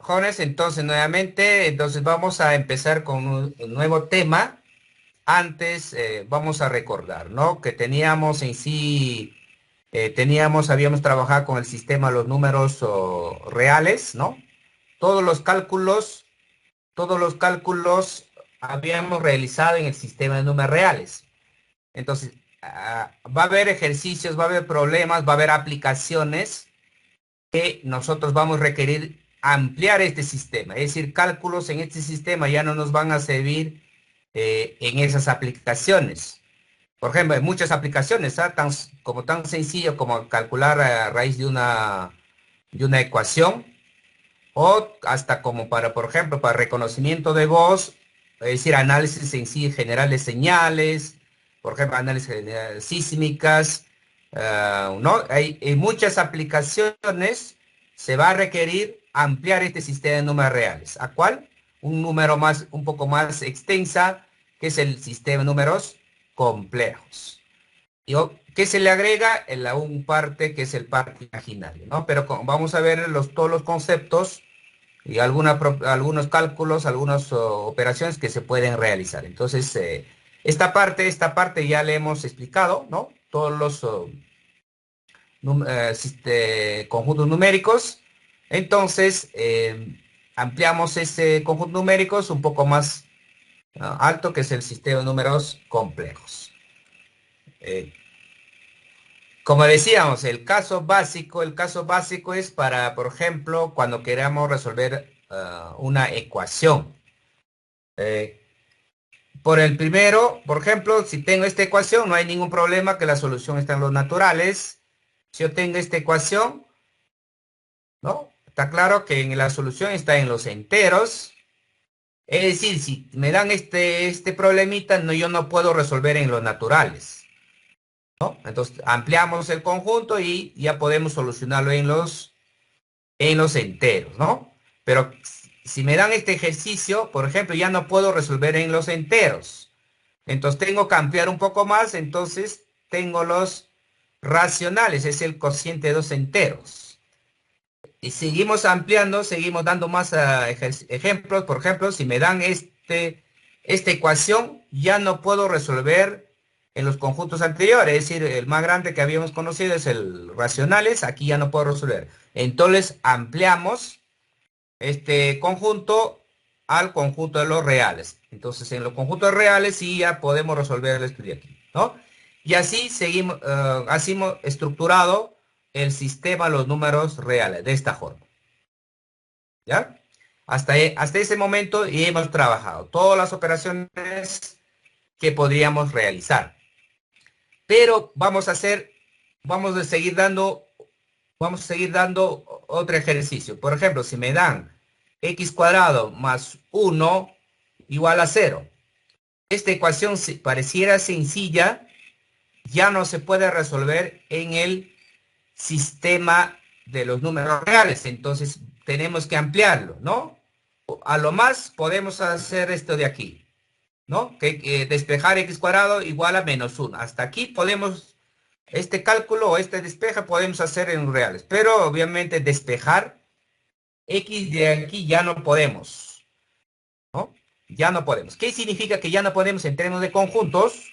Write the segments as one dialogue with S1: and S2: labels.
S1: Jones, entonces nuevamente, entonces vamos a empezar con un nuevo tema. Antes vamos a recordar, ¿no? Que teníamos en sí, habíamos trabajado con el sistema de los números reales, ¿no? Todos los cálculos, todos los cálculos habíamos realizado en el sistema de números reales. Entonces, va a haber ejercicios, va a haber problemas, va a haber aplicaciones que nosotros vamos a requerir ampliar este sistema. Es decir, cálculos en este sistema ya no nos van a servir en esas aplicaciones. Por ejemplo, hay muchas aplicaciones, ¿ah? Como tan sencillo como calcular a raíz de una ecuación o hasta como para, por ejemplo, para reconocimiento de voz, es decir, análisis en sí general de señales, por ejemplo, análisis sísmicas, ¿no? Hay muchas aplicaciones, se va a requerir ampliar este sistema de números reales. ¿A cuál? Un número más, un poco más extensa, que es el sistema de números complejos. ¿Qué se le agrega? En la un parte que es el parte imaginario, ¿no? Pero vamos a ver todos los conceptos y algunos cálculos, algunas operaciones que se pueden realizar. Entonces, esta parte ya le hemos explicado, ¿no? Todos los conjuntos numéricos. Entonces, ampliamos ese conjunto numéricos un poco más alto, que es el sistema de números complejos. Eh, Como decíamos, el caso básico es para, por ejemplo, cuando queramos resolver una ecuación. Eh, por el primero, por ejemplo, si tengo esta ecuación, no hay ningún problema que la solución está en los naturales. Si yo tengo esta ecuación, ¿no? Está claro que en la solución está en los enteros. Es decir, si me dan este problemita, no, yo no puedo resolver en los naturales, ¿no? Entonces ampliamos el conjunto y ya podemos solucionarlo en los enteros, ¿no? Pero si me dan este ejercicio, por ejemplo, ya no puedo resolver en los enteros. Entonces tengo que ampliar un poco más, entonces tengo los racionales, es el cociente de dos enteros. Y seguimos ampliando, seguimos dando más ejemplos. Por ejemplo, si me dan esta ecuación, ya no puedo resolver en los conjuntos anteriores. Es decir, el más grande que habíamos conocido es el racionales, aquí ya no puedo resolver. Entonces ampliamos este conjunto al conjunto de los reales. Entonces, en los conjuntos reales sí ya podemos resolver el estudio aquí, ¿no? Y así seguimos, así hemos estructurado el sistema de los números reales, de esta forma, ¿ya? Hasta ese momento y hemos trabajado todas las operaciones que podríamos realizar. Pero vamos a seguir dando otro ejercicio. Por ejemplo, si me dan x cuadrado más 1 igual a 0. Esta ecuación pareciera sencilla, ya no se puede resolver en el sistema de los números reales. Entonces tenemos que ampliarlo, ¿no? A lo más podemos hacer esto de aquí, ¿no? Que despejar x cuadrado igual a menos 1. Hasta aquí podemos, este cálculo o este despeje podemos hacer en reales. Pero obviamente despejar x de aquí ya no podemos, ¿no? Ya no podemos. ¿Qué significa que ya no podemos en términos de conjuntos?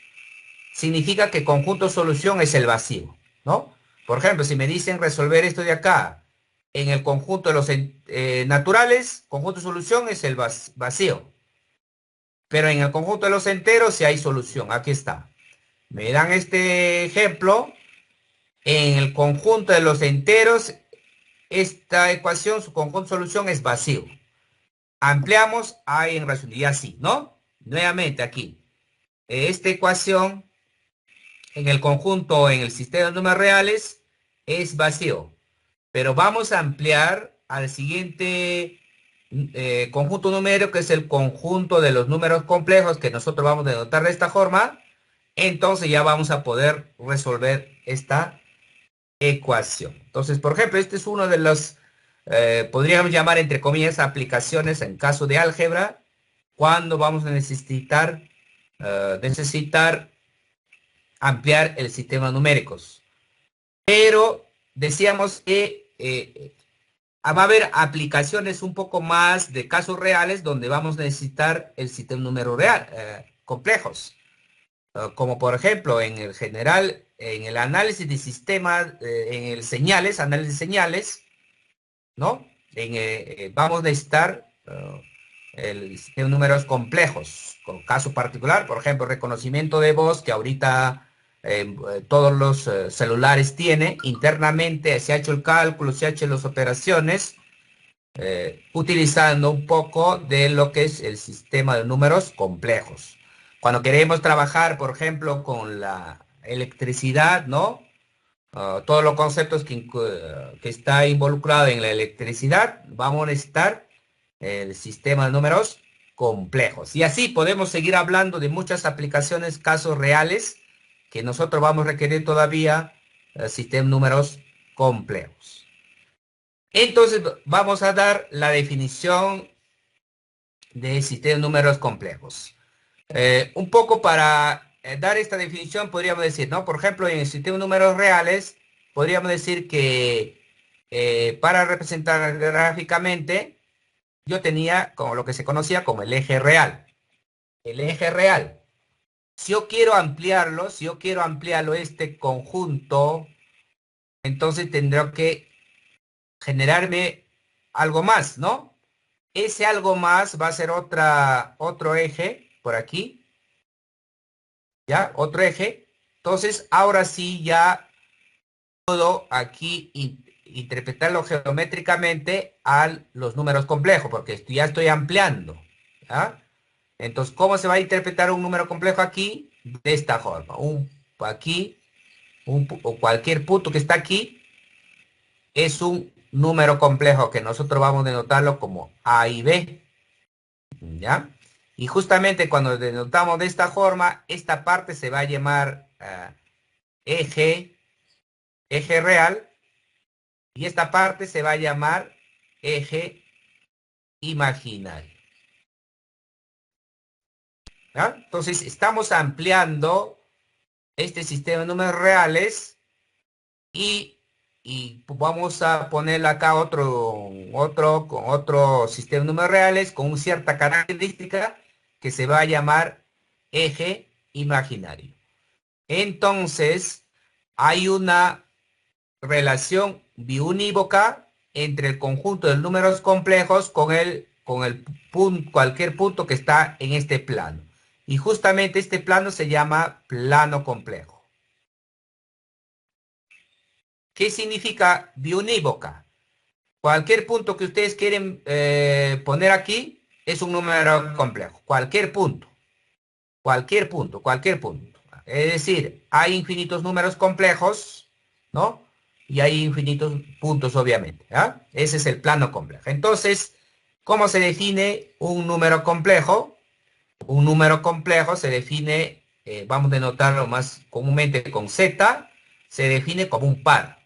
S1: Significa que conjunto solución es el vacío, ¿no? Por ejemplo, si me dicen resolver esto de acá en el conjunto de los naturales, conjunto solución es el vacío. Pero en el conjunto de los enteros sí hay solución. Aquí está. Me dan este ejemplo. En el conjunto de los enteros, esta ecuación, su conjunto solución es vacío. Ampliamos, hay en razón, y así, ¿no? Nuevamente aquí. Esta ecuación en el conjunto, en el sistema de números reales, es vacío. Pero vamos a ampliar al siguiente conjunto numérico, que es el conjunto de los números complejos, que nosotros vamos a denotar de esta forma. Entonces ya vamos a poder resolver esta ecuación. Entonces, por ejemplo, este es uno de los, podríamos llamar entre comillas, aplicaciones en caso de álgebra, cuando vamos a necesitar ampliar el sistema numéricos. Pero decíamos que va a haber aplicaciones un poco más de casos reales donde vamos a necesitar el sistema número real, complejos. Como por ejemplo, en el general, en el análisis de sistemas, en el señales, análisis de señales, ¿no? Vamos a necesitar el sistema de números complejos. Con caso particular, por ejemplo, reconocimiento de voz, que ahorita todos los celulares tiene. Internamente se ha hecho el cálculo, se ha hecho las operaciones, utilizando un poco de lo que es el sistema de números complejos. Cuando queremos trabajar, por ejemplo, con la electricidad, ¿no? Todos los conceptos que está involucrado en la electricidad, vamos a necesitar el sistema de números complejos. Y así podemos seguir hablando de muchas aplicaciones, casos reales, que nosotros vamos a requerir todavía sistema de números complejos. Entonces vamos a dar la definición de sistema de números complejos. Un poco para dar esta definición podríamos decir, ¿no? Por ejemplo, en el sistema de números reales, podríamos decir que para representar gráficamente, yo tenía como lo que se conocía como el eje real. El eje real. Si yo quiero ampliarlo este conjunto, entonces tendré que generarme algo más, ¿no? Ese algo más va a ser otro eje por aquí, ¿ya? Otro eje. Entonces, ahora sí ya puedo aquí interpretarlo geométricamente a los números complejos, porque ya estoy ampliando, ¿ya? Entonces, ¿cómo se va a interpretar un número complejo aquí? De esta forma. Aquí, o cualquier punto que está aquí, es un número complejo que nosotros vamos a denotarlo como A y B, ¿ya? Y justamente cuando denotamos de esta forma, esta parte se va a llamar eje, eje real, y esta parte se va a llamar eje imaginario, ¿ya? Entonces, estamos ampliando este sistema de números reales y vamos a poner acá con otro sistema de números reales con una cierta característica que se va a llamar eje imaginario. Entonces, hay una relación biunívoca entre el conjunto de números complejos con el punto, cualquier punto que está en este plano. Y justamente este plano se llama plano complejo. ¿Qué significa biunívoca? Cualquier punto que ustedes quieren poner aquí es un número complejo. Cualquier punto, cualquier punto, cualquier punto. Es decir, hay infinitos números complejos, ¿no? Y hay infinitos puntos, obviamente. ¿Ya? Ese es el plano complejo. Entonces, ¿cómo se define un número complejo? Un número complejo se define, vamos a denotarlo más comúnmente con Z, se define como un par.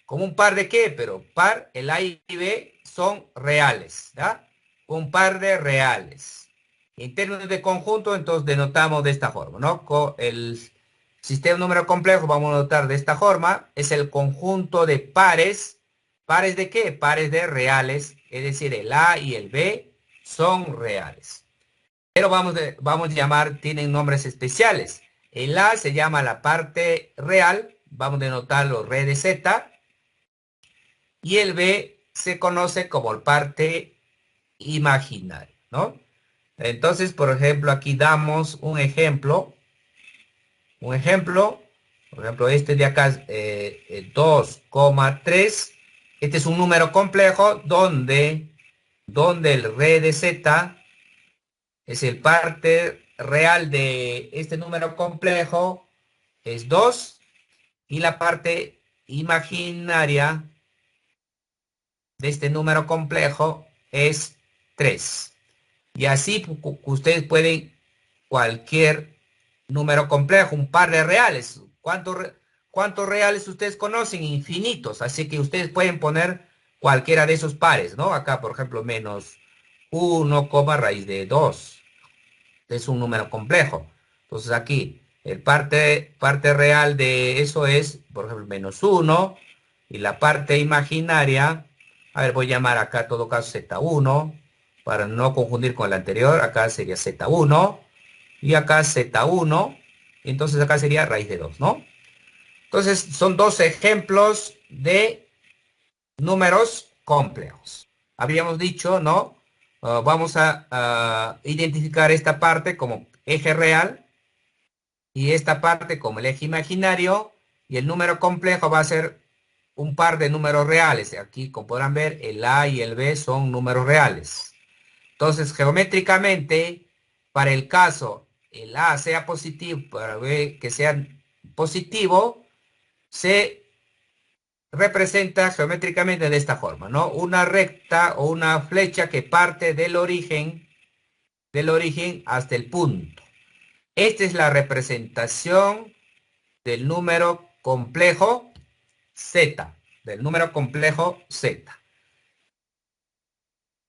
S1: ¿Como un par de qué? Pero par, el A y B son reales, ¿ya? Un par de reales. En términos de conjunto, entonces denotamos de esta forma, ¿no? El sistema número complejo, vamos a notar de esta forma, es el conjunto de pares. ¿Pares de qué? Pares de reales, es decir, el A y el B son reales. Pero vamos a llamar, tienen nombres especiales. El A se llama la parte real, vamos a denotarlo re de Z, y el B se conoce como el parte imaginaria, ¿no? Entonces, por ejemplo, aquí damos por ejemplo, este de acá, 2,3, este es un número complejo donde el re de Z es el parte real de este número complejo, es 2, y la parte imaginaria de este número complejo es 3. Y así ustedes pueden cualquier número complejo, un par de reales. ¿Cuántos reales ustedes conocen? Infinitos. Así que ustedes pueden poner cualquiera de esos pares, ¿no? Acá, por ejemplo, menos 1, raíz de 2. Es un número complejo. Entonces aquí, el parte real de eso es, por ejemplo, menos 1. Y la parte imaginaria A ver, voy a llamar acá en todo caso Z1, para no confundir con el anterior. Acá sería Z1, y acá Z1, entonces acá sería raíz de 2, ¿no? Entonces, son dos ejemplos de números complejos. Habíamos dicho, ¿no? Vamos a identificar esta parte como eje real y esta parte como el eje imaginario, y el número complejo va a ser un par de números reales. Aquí, como podrán ver, el A y el B son números reales. Entonces, geométricamente, para el caso el A sea positivo, para B que sea positivo, se representa geométricamente de esta forma, ¿no? Una recta o una flecha que parte del origen hasta el punto. Esta es la representación del número complejo Z, del número complejo Z.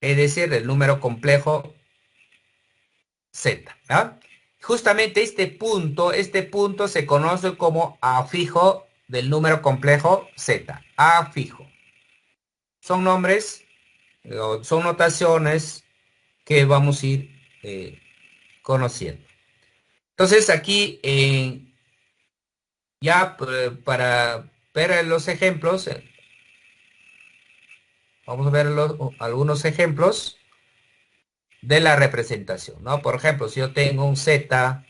S1: Es decir, del número complejo Z, ¿ya? Justamente este punto se conoce como A fijo del número complejo Z, A fijo. Son nombres, son notaciones que vamos a ir conociendo. Entonces aquí, ya para ver los ejemplos, vamos a ver algunos ejemplos de la representación, ¿no? Por ejemplo, si yo tengo un Z,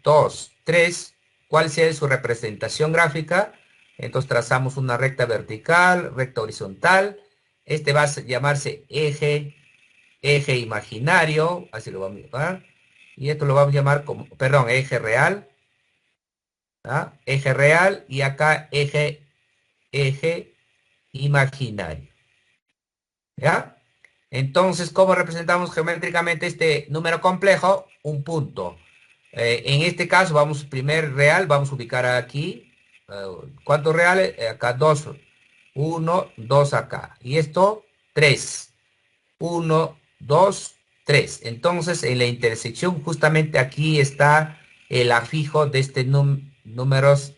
S1: 2, 3, ¿cuál sea su representación gráfica? Entonces trazamos una recta vertical, recta horizontal. Este va a llamarse eje imaginario, así lo vamos a llamar. Y esto lo vamos a llamar como, perdón, eje real. ¿Ah? Eje real, y acá eje imaginario. ¿Ya? Entonces, ¿cómo representamos geométricamente este número complejo? Un punto. En este caso, vamos, primer real, vamos a ubicar aquí. ¿Cuántos reales? Acá 2. 1, 2 acá. Y esto, 3. 1, 2, 3. Entonces, en la intersección, justamente aquí está el afijo de este números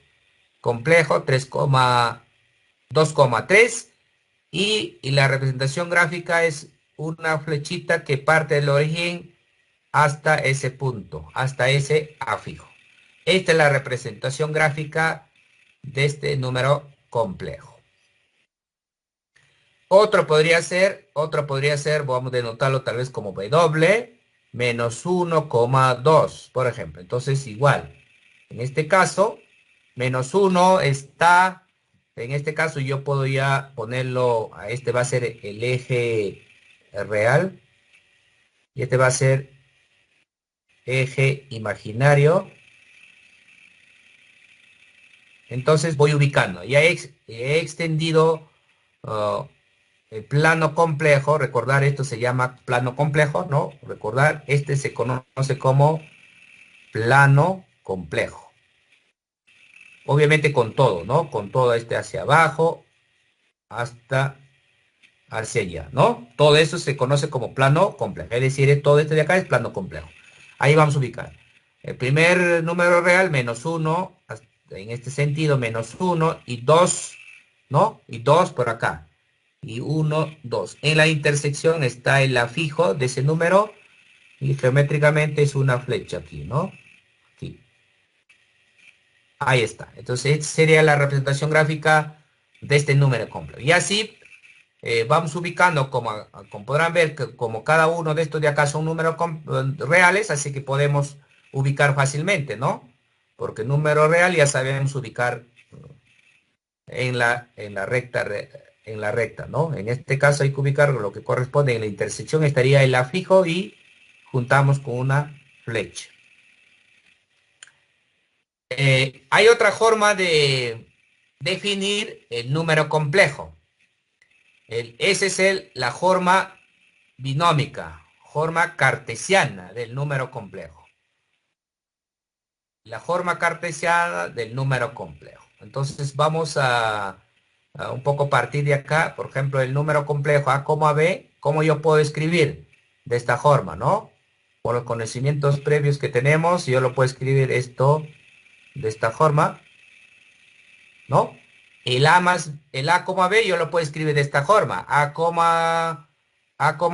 S1: complejo, 2,3. Y la representación gráfica es una flechita que parte del origen hasta ese punto, hasta ese afijo. Esta es la representación gráfica de este número complejo. Otro podría ser, vamos a denotarlo tal vez como W menos 1,2, por ejemplo. Entonces, igual, en este caso, menos 1 está, en este caso yo puedo ya ponerlo, a este va a ser el eje real, y este va a ser eje imaginario. Entonces voy ubicando. Ya he extendido el plano complejo. Recordar, esto se llama plano complejo, ¿no? Recordar, este se conoce como plano complejo. Obviamente con todo, ¿no? Con todo este hacia abajo hasta hacia allá, ¿no? Todo eso se conoce como plano complejo. Es decir, todo este de acá es plano complejo. Ahí vamos a ubicar. El primer número real, menos 1, en este sentido, menos 1 y 2, ¿no? Y 2 por acá. Y 1, 2. En la intersección está el afijo de ese número, y geométricamente es una flecha aquí, ¿no? Aquí. Ahí está. Entonces, esta sería la representación gráfica de este número complejo. Y así vamos ubicando, como podrán ver, que como cada uno de estos de acá son números reales, así que podemos ubicar fácilmente, ¿no? Porque número real ya sabemos ubicar en la recta, ¿no? En este caso hay que ubicar lo que corresponde en la intersección, estaría el afijo y juntamos con una flecha. Hay otra forma de definir el número complejo. Esa es la forma binómica, forma cartesiana del número complejo. La forma cartesiana del número complejo. Entonces vamos a un poco partir de acá. Por ejemplo, el número complejo A, B, ¿cómo yo puedo escribir? De esta forma, ¿no? Por los conocimientos previos que tenemos, yo lo puedo escribir esto de esta forma, ¿no? el A, B, yo lo puedo escribir de esta forma. A,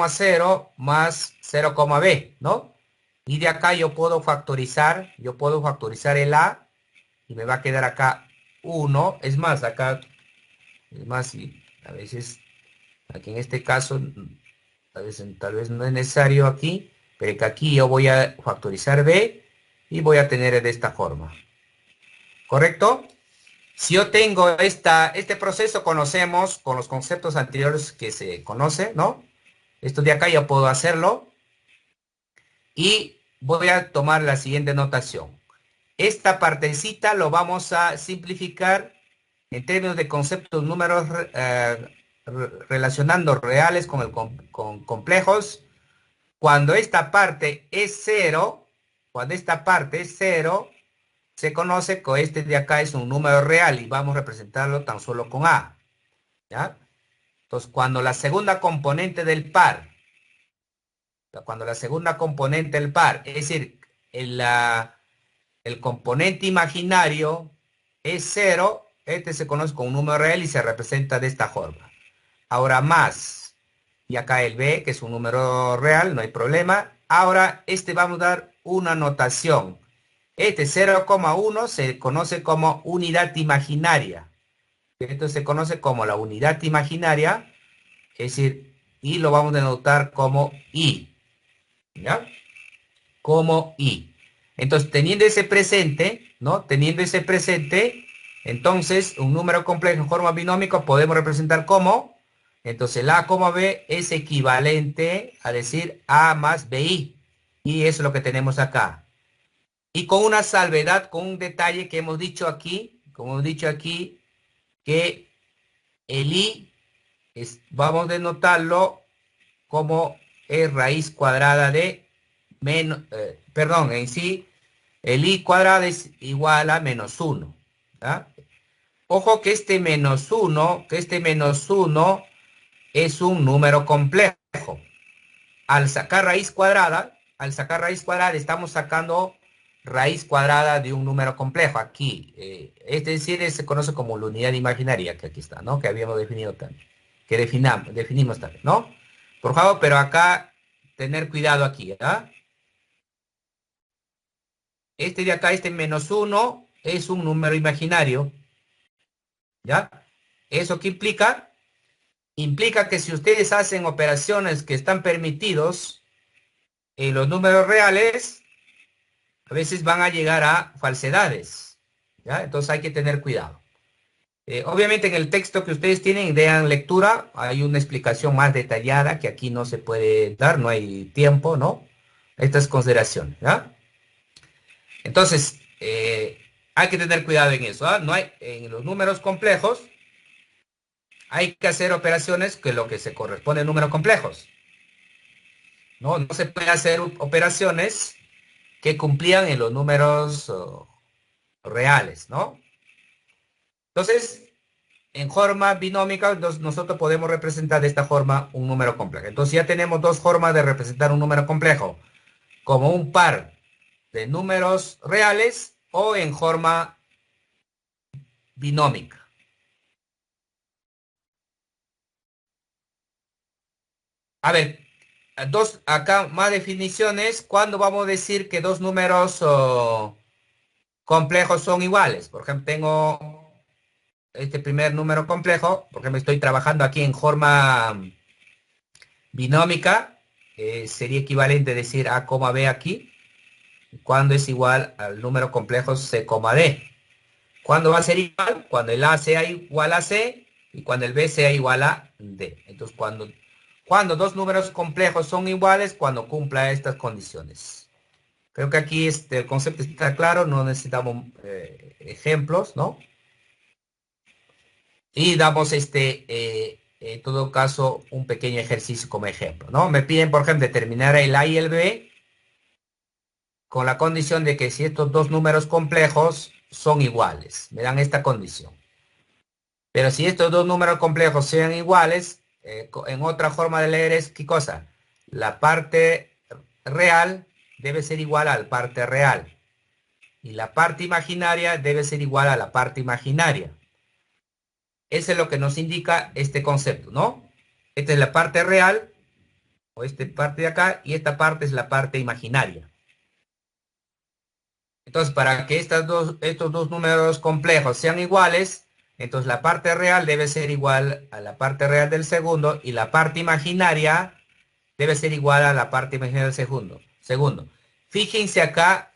S1: 0 más 0, B, ¿no? Y de acá yo puedo factorizar el A y me va a quedar acá 1. Es más, acá, es más, y a veces, aquí en este caso, a veces, tal vez no es necesario aquí, pero que aquí yo voy a factorizar B y voy a tener de esta forma. ¿Correcto? Si yo tengo este proceso, conocemos con los conceptos anteriores que se conoce, ¿no? Esto de acá yo puedo hacerlo y voy a tomar la siguiente notación. Esta partecita lo vamos a simplificar en términos de conceptos números relacionando reales con complejos. Cuando esta parte es cero, cuando esta parte es cero, se conoce que este de acá es un número real y vamos a representarlo tan solo con A. ¿Ya? Entonces, cuando la segunda componente del par, es decir, el componente imaginario es cero, este se conoce como un número real y se representa de esta forma. Ahora más, y acá el B, que es un número real, no hay problema. Ahora, vamos a dar una notación. Este 0,1 se conoce como unidad imaginaria. Esto se conoce como la unidad imaginaria, es decir, y lo vamos a denotar como I. ¿Ya? Como I. Entonces, teniendo ese presente, ¿no? Teniendo ese presente, entonces, un número complejo en forma binómica podemos representar como, entonces, el A, B es equivalente a decir A más BI. Y eso es lo que tenemos acá. Y con una salvedad, con un detalle que hemos dicho aquí, como hemos dicho aquí, que el I vamos a denotarlo como es raíz cuadrada de menos, perdón, en sí, el I cuadrado es igual a menos 1. ¿Ya? Ojo que este menos uno es un número complejo. Al sacar raíz cuadrada, estamos sacando raíz cuadrada de un número complejo aquí. Es decir, se conoce como la unidad imaginaria, que aquí está, ¿no? Que habíamos definido también. Que definimos también, ¿no? Por favor, pero acá, tener cuidado aquí, ¿ah? Este de acá, este menos uno, es un número imaginario, ¿ya? ¿Eso qué implica? Implica que si ustedes hacen operaciones que están permitidos en los números reales, a veces van a llegar a falsedades, ¿ya? Entonces hay que tener cuidado. Obviamente en el texto que ustedes tienen, vean lectura, hay una explicación más detallada que aquí no se puede dar, no hay tiempo, ¿no? Estas consideraciones, ¿ya? Entonces, hay que tener cuidado en eso, ¿ah? No hay, en los números complejos, hay que hacer operaciones que lo que se corresponde a números complejos, ¿no? No se puede hacer operaciones que cumplían en los números reales, ¿no? Entonces, en forma binómica, nosotros podemos representar de esta forma un número complejo. Entonces ya tenemos dos formas de representar un número complejo, como un par de números reales o en forma binómica. A ver, acá más definiciones. ¿Cuándo vamos a decir que dos números complejos son iguales? Por ejemplo, tengo este primer número complejo, porque me estoy trabajando aquí en forma binómica, sería equivalente a decir A, B aquí, cuando es igual al número complejo C, D. ¿Cuándo va a ser igual? Cuando el A sea igual a C y cuando el B sea igual a D. Entonces, cuando dos números complejos son iguales, cuando cumpla estas condiciones. Creo que aquí el concepto está claro, no necesitamos ejemplos, ¿no? Y damos en todo caso, un pequeño ejercicio como ejemplo, ¿no? Me piden, por ejemplo, determinar el A y el B con la condición de que si estos dos números complejos son iguales, me dan esta condición. Pero si estos dos números complejos sean iguales, en otra forma de leer es, ¿qué cosa? La parte real debe ser igual a la parte real. Y la parte imaginaria debe ser igual a la parte imaginaria. Eso es lo que nos indica este concepto, ¿no? Esta es la parte real, o esta parte de acá, y esta parte es la parte imaginaria. Entonces, para que estos dos números complejos sean iguales, entonces la parte real debe ser igual a la parte real del segundo y la parte imaginaria debe ser igual a la parte imaginaria del segundo. Fíjense acá,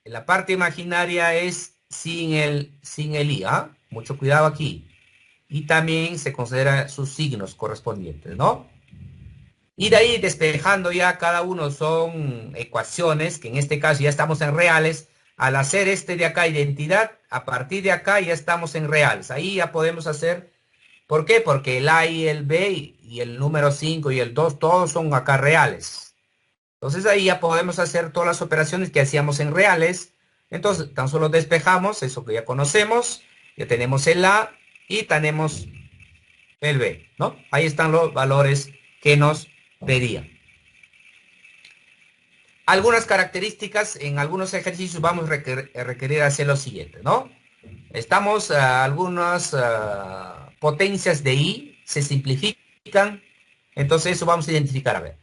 S1: la parte imaginaria es sin el i, ¿ah? Mucho cuidado aquí. Y también se considera sus signos correspondientes, ¿no? Y de ahí despejando ya cada uno son ecuaciones, que en este caso ya estamos en reales. Al hacer este de acá identidad, a partir de acá ya estamos en reales. Ahí ya podemos hacer, ¿por qué? Porque el A y el B y el número 5 y el 2 todos son acá reales. Entonces ahí ya podemos hacer todas las operaciones que hacíamos en reales. Entonces tan solo despejamos eso que ya conocemos. Ya tenemos el A y tenemos el B, ¿no? Ahí están los valores que nos pedían. Algunas características, en algunos ejercicios vamos a requerir hacer lo siguiente, ¿no? Estamos a algunas potencias de i, se simplifican, entonces eso vamos a identificar,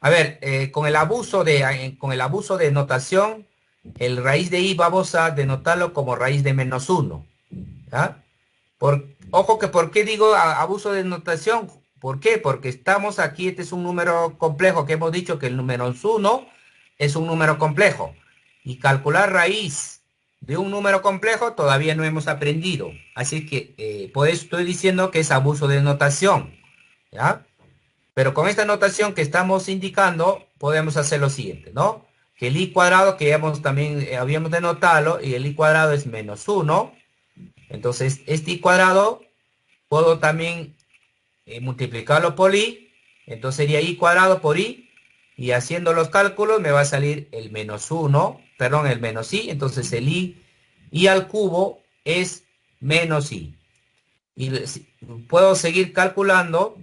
S1: a ver, con el abuso de notación, el raíz de i vamos a denotarlo como raíz de menos 1, ¿ya? Ojo que, ¿por qué digo abuso de notación? ¿Por qué? Porque estamos aquí, este es un número complejo, que hemos dicho que el número 1 es un número complejo. Y calcular raíz de un número complejo todavía no hemos aprendido. Así que por eso estoy diciendo que es abuso de notación, ¿ya? Pero con esta notación que estamos indicando, podemos hacer lo siguiente, ¿no? Que el i cuadrado, que también habíamos de notarlo, y el i cuadrado es menos 1. Entonces, este i cuadrado puedo también multiplicarlo por i. Entonces sería i cuadrado por i. Y haciendo los cálculos me va a salir el menos 1, perdón, el menos i. Entonces el i al cubo es menos i. Y puedo seguir calculando,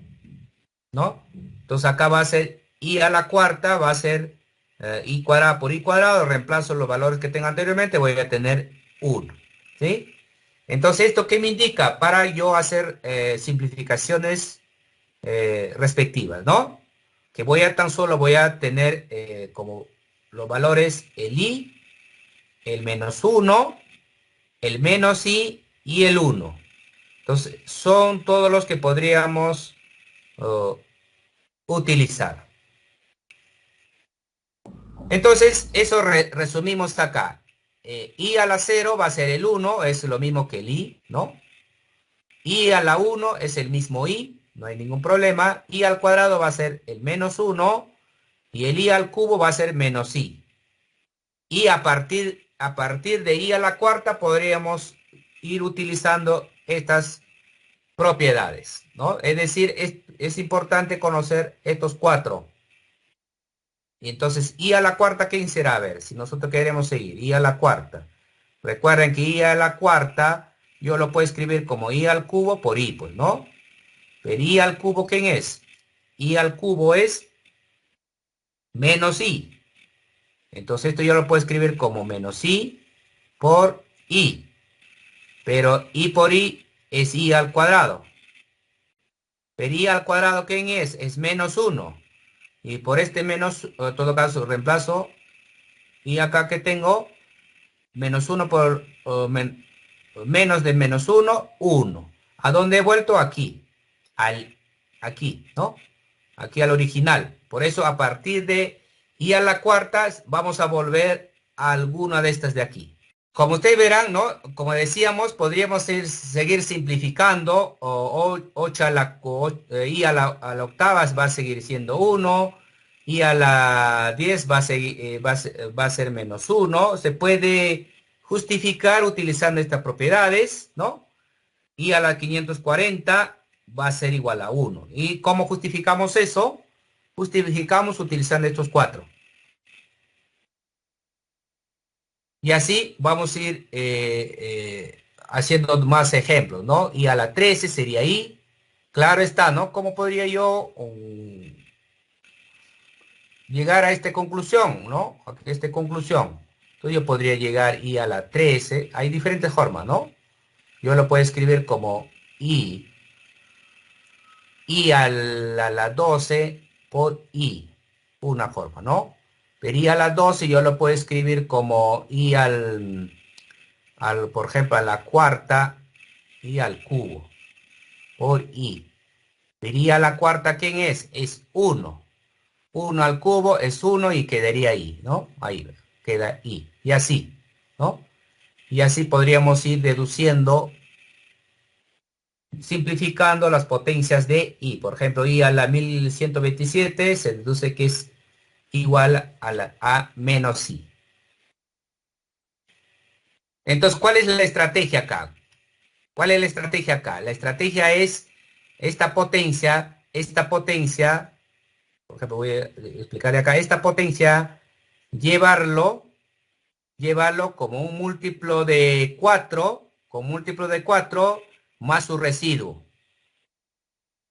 S1: ¿no? Entonces acá va a ser i a la cuarta, va a ser i cuadrado por i cuadrado. Reemplazo los valores que tengo anteriormente, voy a tener 1. ¿Sí? Entonces, ¿esto qué me indica? Para yo hacer simplificaciones respectivas, ¿no? Que tan solo voy a tener como los valores el i, el menos 1, el menos i y el 1. Entonces, son todos los que podríamos utilizar. Entonces, eso resumimos acá. I a la 0 va a ser el 1, es lo mismo que el i, ¿no? I a la 1 es el mismo i, no hay ningún problema. I al cuadrado va a ser el menos 1 y el i al cubo va a ser menos i. Y a partir de i a la cuarta podríamos ir utilizando estas propiedades, ¿no? Es decir, es importante conocer estos cuatro. Y entonces, i a la cuarta, ¿quién será? A ver, si nosotros queremos seguir, i a la cuarta. Recuerden que i a la cuarta, yo lo puedo escribir como i al cubo por i, pues, ¿no? Pero i al cubo, ¿quién es? I al cubo es menos i. Entonces esto yo lo puedo escribir como menos i por i. Pero i por i es i al cuadrado. Pero i al cuadrado, ¿quién es? Es menos 1. Y por este menos, en todo caso, reemplazo. Y acá que tengo, menos 1 por menos de menos 1, 1. ¿A dónde he vuelto? Aquí. Aquí, ¿no? Aquí al original. Por eso a partir de i a la cuarta vamos a volver a alguna de estas de aquí. Como ustedes verán, ¿no? Como decíamos, podríamos seguir simplificando. 8 a la, i a la octava va a seguir siendo 1. Y a la 10 va a ser menos 1. Se puede justificar utilizando estas propiedades, ¿no? Y a la 540 va a ser igual a 1. ¿Y cómo justificamos eso? Justificamos utilizando estos cuatro. Y así vamos a ir haciendo más ejemplos, ¿no? Y a la 13 sería I. Claro está, ¿no? ¿Cómo podría yo llegar a esta conclusión, ¿no? A esta conclusión. Entonces yo podría llegar I a la 13. Hay diferentes formas, ¿no? Yo lo puedo escribir como i a la 12 por i, una forma, ¿no? Pero i a la 12 yo lo puedo escribir como i por ejemplo, a la cuarta i al cubo por i. Pero i a la cuarta, ¿quién es? Es 1. 1 al cubo es 1 y quedaría i, ¿no? Ahí queda i. Y así, ¿no? Y así podríamos ir deduciendo, simplificando las potencias de i. Por ejemplo, i a la 1127 se deduce que es igual a menos i. Entonces, ¿cuál es la estrategia acá? ¿Cuál es la estrategia acá? La estrategia es esta potencia, por ejemplo, voy a explicar acá, esta potencia, llevarlo como un múltiplo de 4, con múltiplo de 4 más su residuo.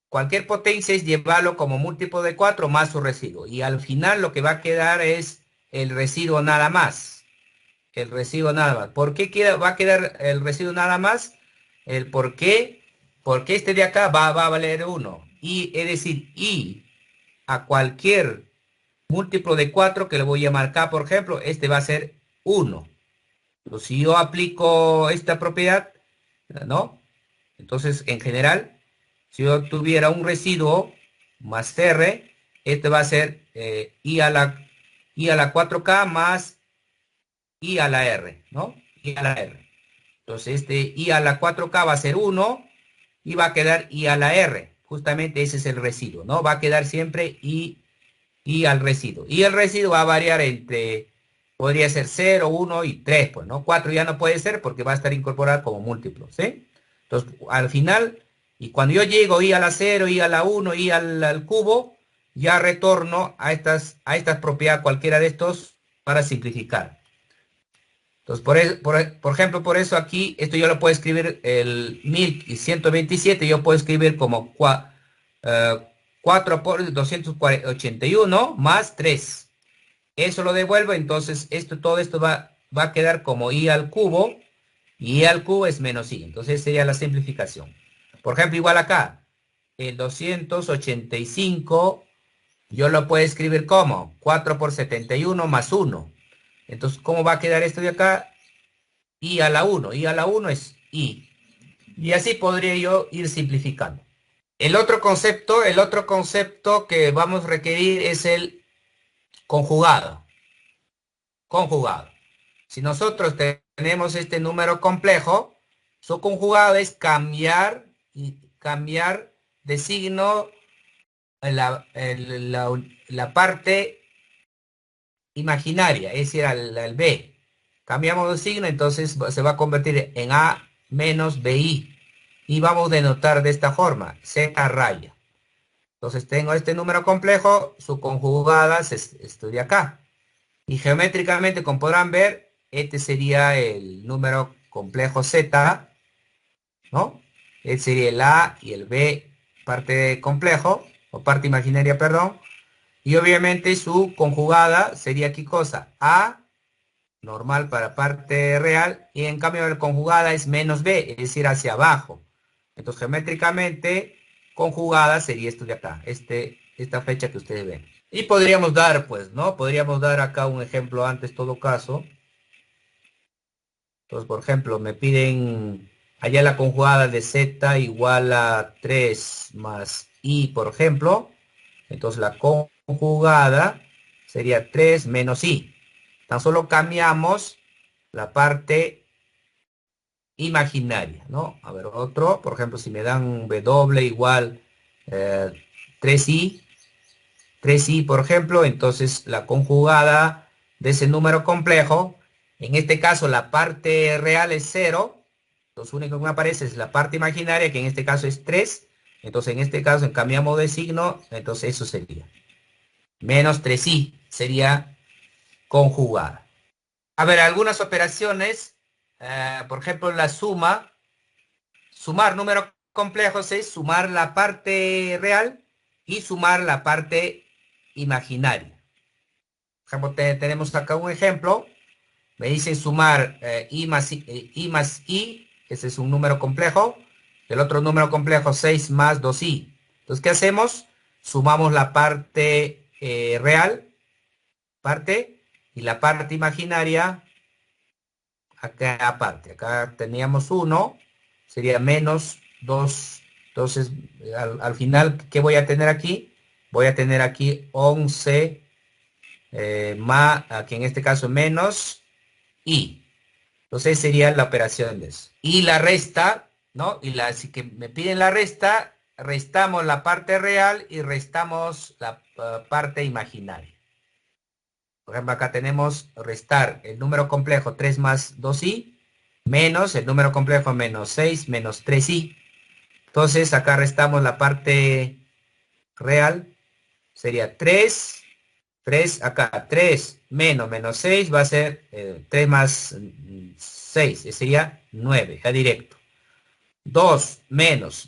S1: Cualquier potencia es llevarlo como múltiplo de 4 más su residuo. Y al final lo que va a quedar es el residuo nada más. El residuo nada más. ¿Por qué va a quedar el residuo nada más? El por qué. Porque este de acá va a valer 1. Y es decir, y a cualquier múltiplo de 4 que le voy a marcar, por ejemplo, este va a ser 1. Entonces, si yo aplico esta propiedad, ¿no? Entonces, en general, si yo tuviera un residuo más R, este va a ser I a la 4K más I a la R, ¿no? I a la R. Entonces, este I a la 4K va a ser 1 y va a quedar I a la R. Justamente ese es el residuo, ¿no? Va a quedar siempre I al residuo. Y el residuo va a variar entre, podría ser 0, 1 y 3, pues, ¿no? 4 ya no puede ser porque va a estar incorporado como múltiplo, ¿sí? Entonces, al final, y cuando yo llego I a la 0, I a la 1, I al cubo, ya retorno a estas propiedades, cualquiera de estos, para simplificar. Entonces, por ejemplo, por eso aquí, esto yo lo puedo escribir, el 1127, yo puedo escribir como 4 por 281 más 3. Eso lo devuelvo, entonces todo esto va a quedar como i al cubo, y i al cubo es menos i. Entonces sería la simplificación. Por ejemplo, igual acá, el 285, yo lo puedo escribir como 4 por 71 más 1. Entonces, ¿cómo va a quedar esto de acá? I a la 1. I a la 1 es i. Y así podría yo ir simplificando. El otro concepto que vamos a requerir es el conjugado. Conjugado. Si nosotros tenemos este número complejo, su conjugado es cambiar de signo la parte imaginaria, es decir, al b. Cambiamos de signo, entonces se va a convertir en a menos bi. Y vamos a denotar de esta forma, z raya. Entonces tengo este número complejo, su conjugada se estudia acá. Y geométricamente, como podrán ver, este sería el número complejo z, ¿no? Este sería el a y el b, parte complejo, o parte imaginaria, perdón. Y obviamente su conjugada sería ¿qué cosa? A normal para parte real, y en cambio la conjugada es menos b, es decir, hacia abajo. Entonces, geométricamente, conjugada sería esto de acá, esta fecha que ustedes ven. Y podríamos dar, pues, ¿no? Podríamos dar acá un ejemplo antes, todo caso. Entonces, por ejemplo, me piden allá la conjugada de z igual a 3 más i, por ejemplo. Entonces, la conjugada sería 3 menos i. Tan solo cambiamos la parte imaginaria, ¿no? A ver, otro, por ejemplo, si me dan w igual 3i, 3i, por ejemplo, entonces la conjugada de ese número complejo, en este caso la parte real es 0, lo único que me aparece es la parte imaginaria, que en este caso es 3, entonces en este caso cambiamos de signo, entonces eso sería menos 3i, sería conjugada. A ver, algunas operaciones, por ejemplo, la sumar números complejos es sumar la parte real y sumar la parte imaginaria. Por ejemplo, tenemos acá un ejemplo. Me dice sumar i más i, ese es un número complejo, el otro número complejo, 6 más 2i. Entonces, ¿qué hacemos? Sumamos la parte real, y la parte imaginaria, acá aparte. Acá teníamos 1, sería menos 2. Entonces, al final, ¿qué voy a tener aquí? Voy a tener aquí 11 más, aquí en este caso menos i. Entonces sería la operación de eso. Y la resta, ¿no? Si que me piden la resta, restamos la parte real y restamos la parte imaginaria. Por ejemplo, acá tenemos restar el número complejo 3 más 2i, menos el número complejo menos 6 menos 3i. Entonces acá restamos la parte real, sería 3, 3 acá, 3 menos 6 va a ser 3 más 6, sería 9, ya directo. 2 menos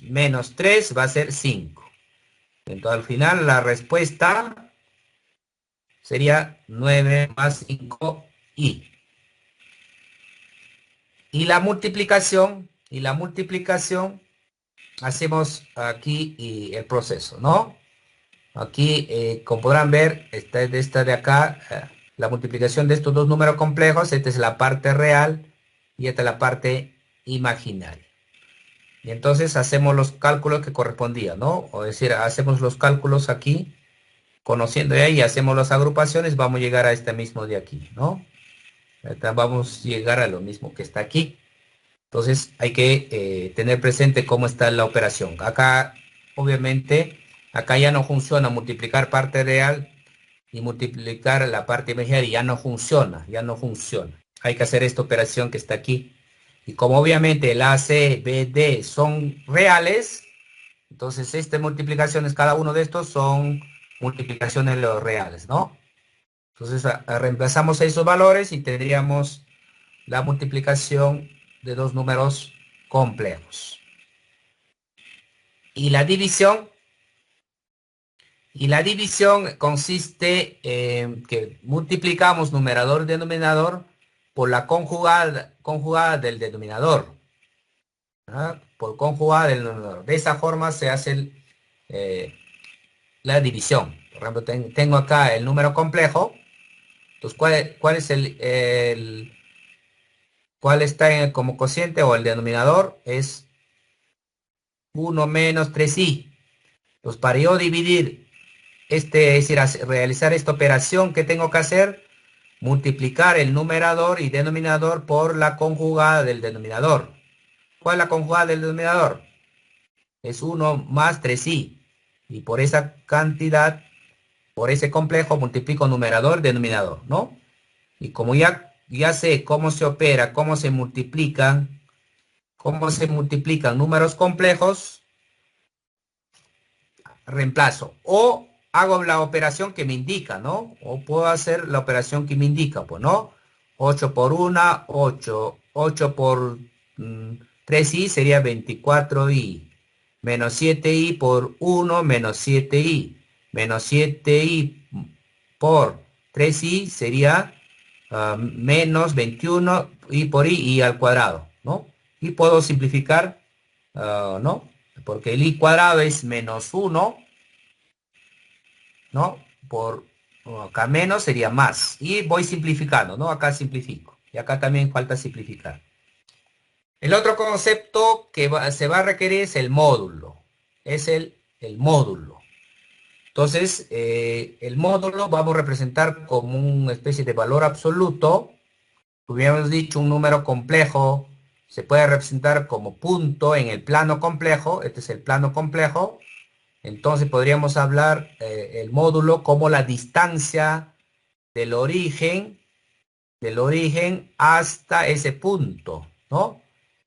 S1: 3 va a ser 5. Entonces al final la respuesta sería 9 más 5i. Y la multiplicación, hacemos aquí el proceso, ¿no? Aquí, como podrán ver, esta de acá, la multiplicación de estos dos números complejos, esta es la parte real y esta es la parte imaginaria. Y entonces hacemos los cálculos que correspondían, ¿no? O decir, hacemos los cálculos aquí, conociendo de ahí, hacemos las agrupaciones, vamos a llegar a este mismo de aquí, ¿no? Vamos a llegar a lo mismo que está aquí. Entonces hay que tener presente cómo está la operación. Acá, obviamente, acá ya no funciona multiplicar parte real y multiplicar la parte imaginaria. Ya no funciona, ya no funciona. Hay que hacer esta operación que está aquí. Y como obviamente el A, C, B, D son reales, entonces estas multiplicaciones, cada uno de estos son multiplicaciones de los reales, ¿no? Entonces reemplazamos esos valores y tendríamos la multiplicación de dos números complejos. Y la división, consiste en que multiplicamos numerador y denominador por la conjugada del denominador. ¿Ah? Por conjugada del denominador. De esa forma se hace la división. Por ejemplo, tengo acá el número complejo. Entonces, ¿cuál es cuál está como cociente o el denominador? Es 1 menos 3i. Pues para yo dividir es decir, realizar esta operación que tengo que hacer, multiplicar el numerador y denominador por la conjugada del denominador. ¿Cuál es la conjugada del denominador? Es 1 más 3i. Y por esa cantidad, por ese complejo, multiplico numerador y denominador, ¿no? Y como ya sé cómo se opera, cómo se multiplican números complejos, reemplazo. O hago la operación que me indica, ¿no? O puedo hacer la operación que me indica, pues, ¿no? 8 por 1, 8. 8 por 3i sería 24i. Menos 7i por 1, menos 7i. Menos 7i por 3i sería menos 21i por i al cuadrado, ¿no? Y puedo simplificar, ¿no? Porque el i cuadrado es menos 1, ¿no? Acá menos sería más. Y voy simplificando, ¿no? Acá simplifico. Y acá también falta simplificar. El otro concepto que se va a requerir es el módulo. Es el módulo. Entonces, el módulo vamos a representar como una especie de valor absoluto. Hubiéramos dicho un número complejo se puede representar como punto en el plano complejo. Este es el plano complejo. Entonces podríamos hablar el módulo como la distancia del origen hasta ese punto, ¿no?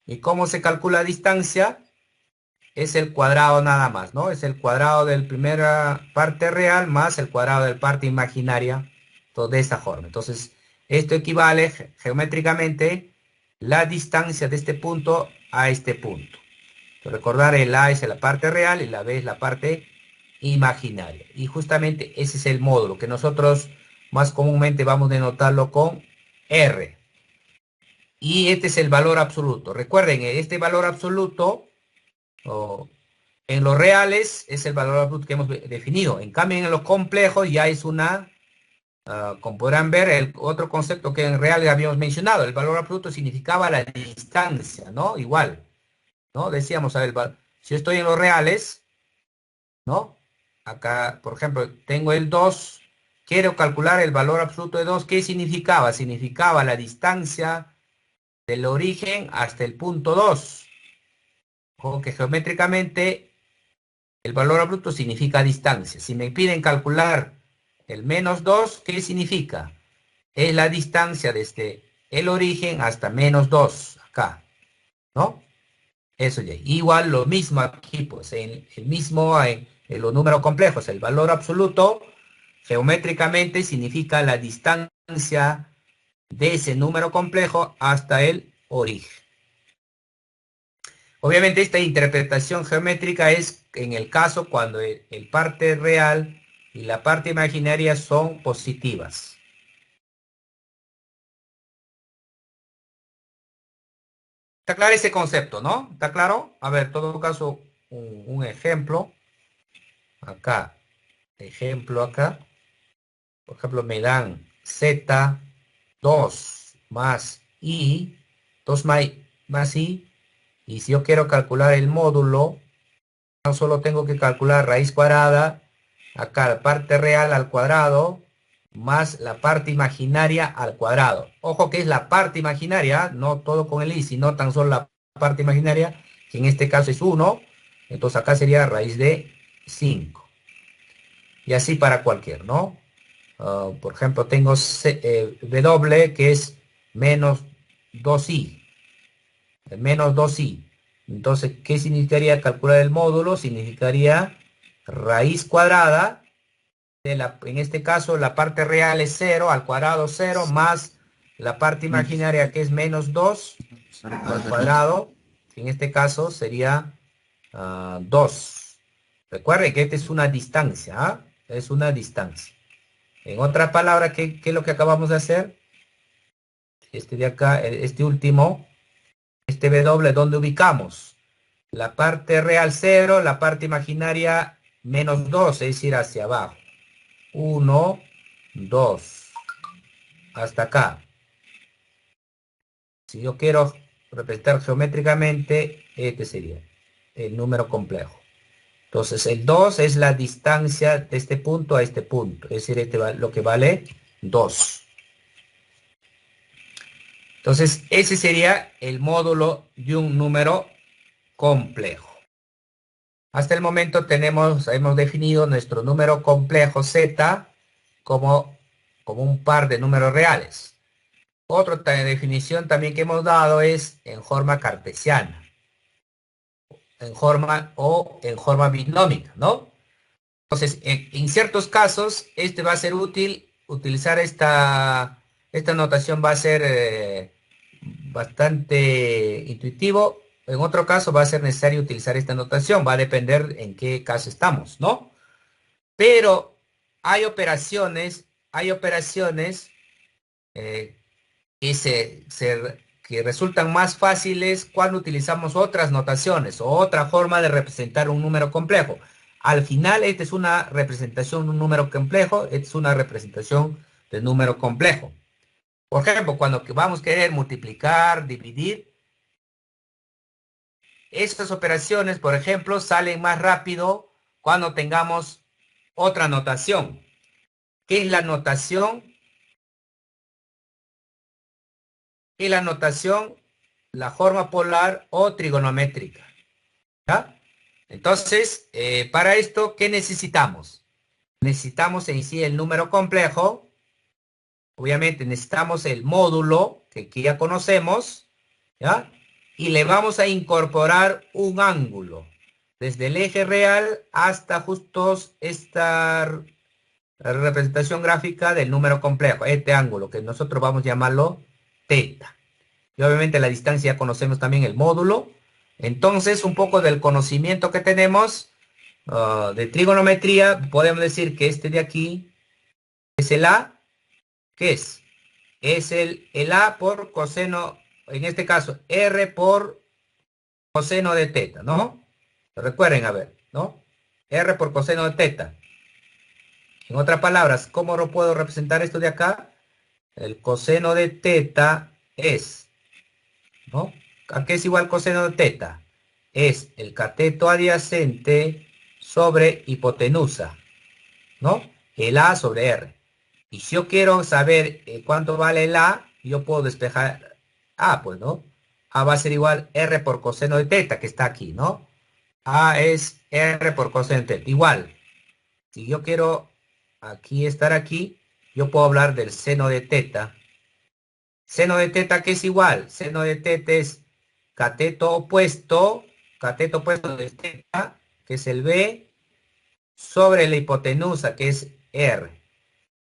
S1: ¿Y cómo se calcula la distancia? Es el cuadrado nada más, ¿no? Es el cuadrado de la primera parte real más el cuadrado de la parte imaginaria, todo de esta forma. Entonces, esto equivale geométricamente la distancia de este punto a este punto. Recordar, el A es la parte real y la B es la parte imaginaria. Y justamente ese es el módulo que nosotros más comúnmente vamos a denotarlo con R. Y este es el valor absoluto. Recuerden, este valor absoluto o en los reales es el valor absoluto que hemos definido. En cambio, en los complejos ya es una, como podrán ver, el otro concepto que en real habíamos mencionado, el valor absoluto significaba la distancia, ¿no? Igual, ¿no? Decíamos, a ver, si estoy en los reales, ¿no? Acá, por ejemplo, tengo el 2, quiero calcular el valor absoluto de 2, ¿qué significaba? Significaba la distancia del origen hasta el punto 2. Ojo que geométricamente el valor absoluto significa distancia. Si me piden calcular el -2, ¿qué significa? Es la distancia desde el origen hasta -2, acá, ¿no? Eso ya. Igual lo mismo aquí, pues, el mismo en los números complejos. El valor absoluto geométricamente significa la distancia de ese número complejo hasta el origen. Obviamente esta interpretación geométrica es en el caso cuando el parte real y la parte imaginaria son positivas. ¿Está claro ese concepto, no? ¿Está claro? A ver, en todo caso, un ejemplo. Acá, ejemplo acá. Por ejemplo, me dan Z, 2 más I, 2 más I. Y si yo quiero calcular el módulo, no solo tengo que calcular raíz cuadrada, acá la parte real al cuadrado, más la parte imaginaria al cuadrado. Ojo que es la parte imaginaria, no todo con el i, sino tan solo la parte imaginaria, que en este caso es 1. Entonces acá sería raíz de 5. Y así para cualquier, ¿no? Por ejemplo, tengo W, que es menos 2i. Menos 2i. Entonces, ¿qué significaría calcular el módulo? Significaría raíz cuadrada de en este caso, la parte real es 0, al cuadrado 0, más la parte imaginaria que es -2 al cuadrado, que en este caso sería 2. Recuerden que esta es una distancia, ¿ah? Es una distancia. En otras palabras, ¿qué es lo que acabamos de hacer? Este de acá, este último, este W, ¿dónde ubicamos? La parte real 0, la parte imaginaria -2, es decir, hacia abajo. 1, 2, hasta acá. Si yo quiero representar geométricamente, este sería el número complejo. Entonces, el 2 es la distancia de este punto a este punto. Es decir, lo que vale 2. Entonces, ese sería el módulo de un número complejo. Hasta el momento hemos definido nuestro número complejo z como un par de números reales. Otra definición también que hemos dado es en forma cartesiana, en forma binómica, ¿no? Entonces, en ciertos casos, va a ser útil utilizar esta notación, va a ser bastante intuitivo. En otro caso va a ser necesario utilizar esta notación, va a depender en qué caso estamos, ¿no? Pero hay operaciones eh, que resultan más fáciles cuando utilizamos otras notaciones o otra forma de representar un número complejo. Al final, esta es una representación de un número complejo, esta es una representación de número complejo. Por ejemplo, cuando vamos a querer multiplicar, dividir, estas operaciones, por ejemplo, salen más rápido cuando tengamos otra notación. ¿Qué es la notación? Y la notación, la forma polar o trigonométrica. ¿Ya? Entonces, para esto, ¿qué necesitamos? Necesitamos en sí el número complejo. Obviamente necesitamos el módulo, que aquí ya conocemos, ¿ya? Y le vamos a incorporar un ángulo, desde el eje real hasta justo esta representación gráfica del número complejo, este ángulo, que nosotros vamos a llamarlo teta. Y obviamente la distancia ya conocemos también el módulo. Entonces, un poco del conocimiento que tenemos de trigonometría, podemos decir que este de aquí es el A. ¿Qué es? Es el A por coseno, en este caso, R por coseno de teta, ¿no? Recuerden, a ver, ¿no? R por coseno de teta. En otras palabras, ¿cómo lo puedo representar esto de acá? El coseno de teta es, ¿no? ¿A qué es igual coseno de teta? Es el cateto adyacente sobre hipotenusa, ¿no? El A sobre R. Y si yo quiero saber cuánto vale el A, yo puedo despejar A, pues, ¿no? A va a ser igual R por coseno de teta, que está aquí, ¿no? A es R por coseno de teta. Igual, si yo quiero aquí estar aquí, yo puedo hablar del seno de teta. Seno de teta, ¿qué es igual? Seno de teta es cateto opuesto de teta, que es el B, sobre la hipotenusa, que es R.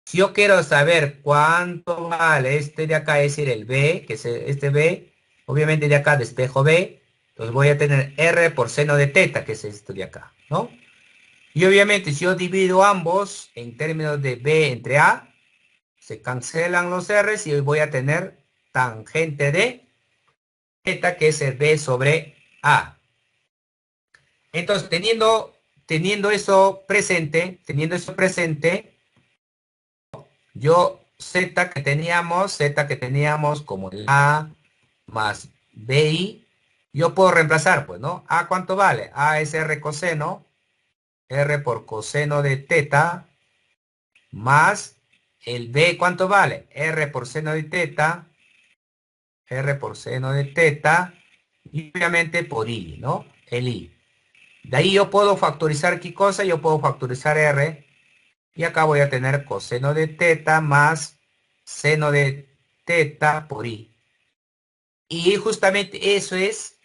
S1: Si yo quiero saber cuánto vale este de acá, es decir, el B, que es este B, obviamente de acá despejo B, entonces voy a tener R por seno de teta, que es esto de acá, ¿no? Y obviamente si yo divido ambos en términos de B entre A, se cancelan los R's y hoy voy a tener tangente de teta, que es el B sobre A. Entonces, teniendo eso presente, yo Z que teníamos como el A más BI, yo puedo reemplazar, pues, ¿no? ¿A cuánto vale? A es R coseno, R por coseno de teta, más el B, ¿cuánto vale? R por seno de teta, R por seno de teta, y obviamente por I, ¿no? El I. De ahí yo puedo factorizar qué cosa, yo puedo factorizar R, y acá voy a tener coseno de teta más seno de teta por I. Y justamente eso es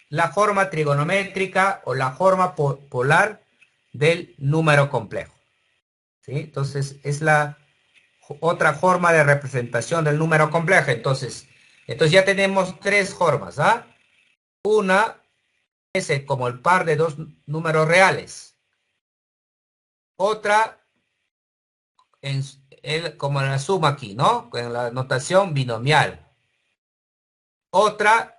S1: la forma trigonométrica o la forma polar del número complejo, ¿sí? Entonces es la otra forma de representación del número complejo. Entonces ya tenemos tres formas, ¿ah? Una es como el par de dos números reales. Otra como en la suma aquí, ¿no? Con la notación binomial. Otra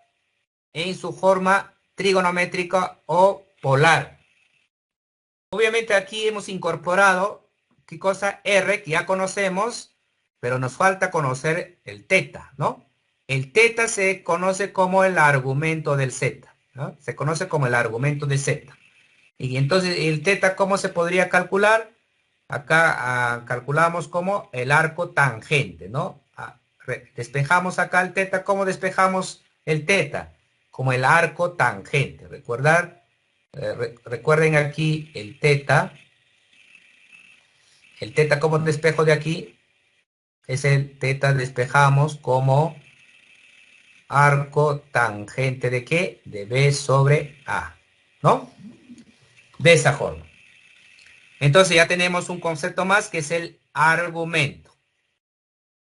S1: en su forma trigonométrica o polar. Obviamente aquí hemos incorporado, ¿qué cosa? R, que ya conocemos, pero nos falta conocer el teta, ¿no? El teta se conoce como el argumento del z, ¿no? Se conoce como el argumento de z. Y entonces, ¿el teta cómo se podría calcular? Acá calculamos como el arco tangente, ¿no? Despejamos acá el teta. ¿Cómo despejamos el teta? Como el arco tangente. Recuerden aquí el teta. El teta como despejo de aquí es el teta despejamos como arco tangente de qué? De B sobre A, ¿no? De esa forma. Entonces ya tenemos un concepto más que es el argumento.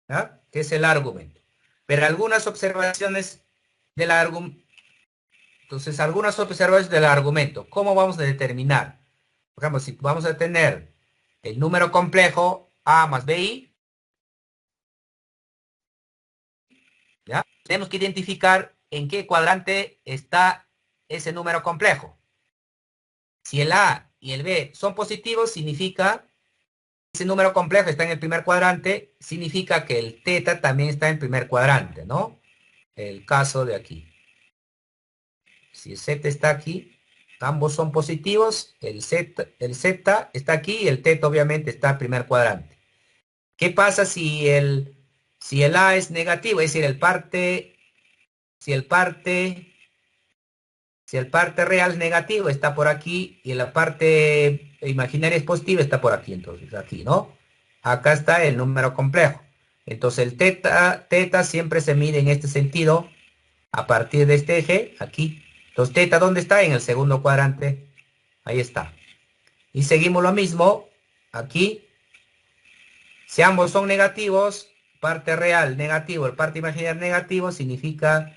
S1: ¿Ya? Que es el argumento. Pero algunas observaciones del argumento. Entonces, algunas observaciones del argumento. ¿Cómo vamos a determinar? Por ejemplo, si vamos a tener el número complejo A más BI, ¿ya? Tenemos que identificar en qué cuadrante está ese número complejo. Si el A y el B son positivos, significa ese número complejo está en el primer cuadrante, significa que el teta también está en el primer cuadrante, ¿no? El caso de aquí. Si el Z está aquí, ambos son positivos, el Z está aquí y el teta obviamente está en primer cuadrante. ¿Qué pasa si el A es negativo? Es decir, si el parte real es negativo, está por aquí, y la parte imaginaria es positiva, está por aquí, entonces, aquí, ¿no? Acá está el número complejo. Entonces el teta siempre se mide en este sentido, a partir de este eje, aquí. Entonces teta, ¿dónde está? En el segundo cuadrante. Ahí está. Y seguimos lo mismo, aquí. Si ambos son negativos, parte real negativo, el parte imaginaria negativo, significa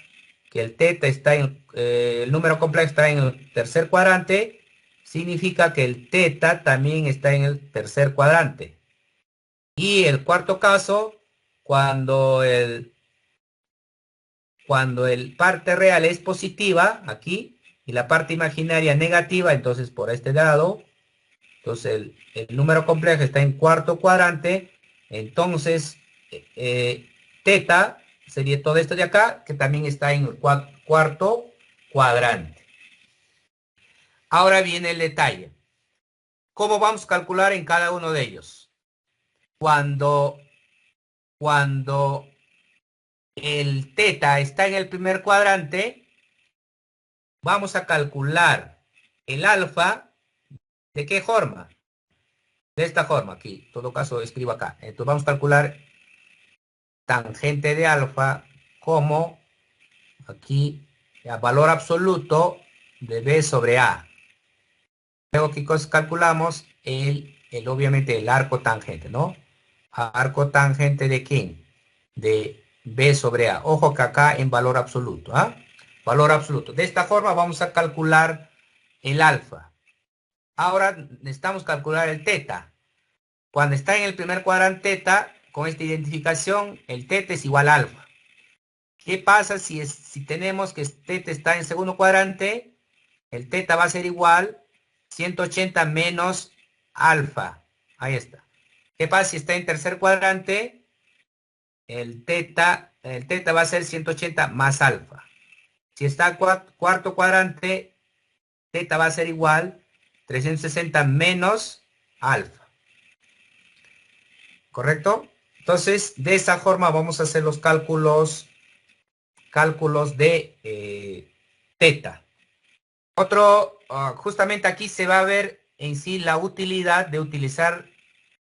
S1: que el teta está el número complejo está en el tercer cuadrante, significa que el teta también está en el tercer cuadrante. Y el cuarto caso, cuando el parte real es positiva, aquí, y la parte imaginaria negativa, entonces por este lado, entonces el número complejo está en cuarto cuadrante, entonces teta sería todo esto de acá, que también está en el cuarto cuadrante. Ahora viene el detalle. ¿Cómo vamos a calcular en cada uno de ellos? Cuando, cuando el teta está en el primer cuadrante, vamos a calcular el alfa. ¿De qué forma? De esta forma, aquí, en todo caso escribo acá. Entonces vamos a calcular tangente de alfa como aquí el valor absoluto de b sobre a. Luego, ¿qué cosa calculamos? Obviamente el arco tangente, ¿no? Arco tangente de quién? De b sobre a. Ojo que acá en valor absoluto, ¿ah? Valor absoluto. De esta forma vamos a calcular el alfa. Ahora necesitamos calcular el teta. Cuando está en el primer cuadrante teta, con esta identificación, el teta es igual a alfa. ¿Qué pasa si tenemos que teta está en segundo cuadrante? El teta va a ser igual 180 menos alfa. Ahí está. ¿Qué pasa si está en tercer cuadrante? El teta va a ser 180 más alfa. Si está en cuarto cuadrante, teta va a ser igual 360 menos alfa. ¿Correcto? Entonces, de esa forma vamos a hacer los cálculos de teta. Justamente aquí se va a ver en sí la utilidad de utilizar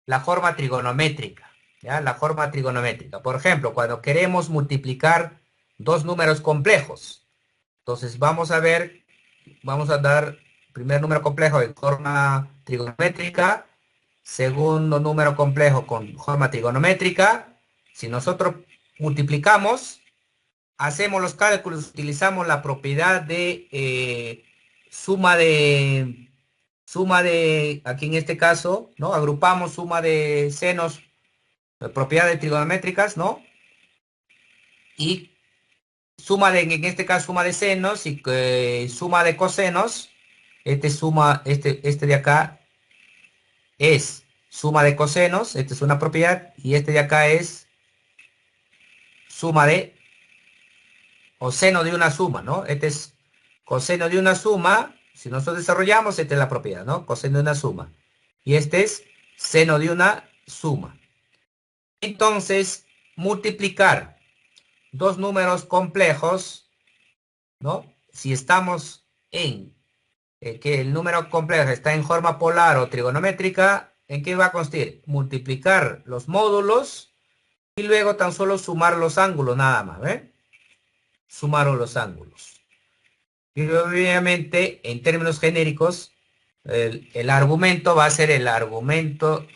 S1: la forma trigonométrica, ¿ya? La forma trigonométrica. Por ejemplo, cuando queremos multiplicar dos números complejos, entonces vamos a dar primer número complejo en forma trigonométrica, segundo número complejo con forma trigonométrica. Si nosotros multiplicamos, hacemos los cálculos, utilizamos la propiedad de suma de, aquí en este caso, ¿no? Agrupamos suma de senos, propiedades trigonométricas, ¿no? Y en este caso, suma de senos y suma de cosenos. Este de acá es suma de cosenos, esta es una propiedad, y este de acá es suma de, o seno de una suma, ¿no? Este es coseno de una suma. Si nosotros desarrollamos, esta es la propiedad, ¿no? Coseno de una suma. Y este es seno de una suma. Entonces, multiplicar dos números complejos, ¿no? Si estamos en que el número complejo está en forma polar o trigonométrica, ¿en qué va a consistir? Multiplicar los módulos y luego tan solo sumar los ángulos, nada más, ¿eh? Sumar los ángulos. Y obviamente, en términos genéricos, el argumento va a ser el argumento,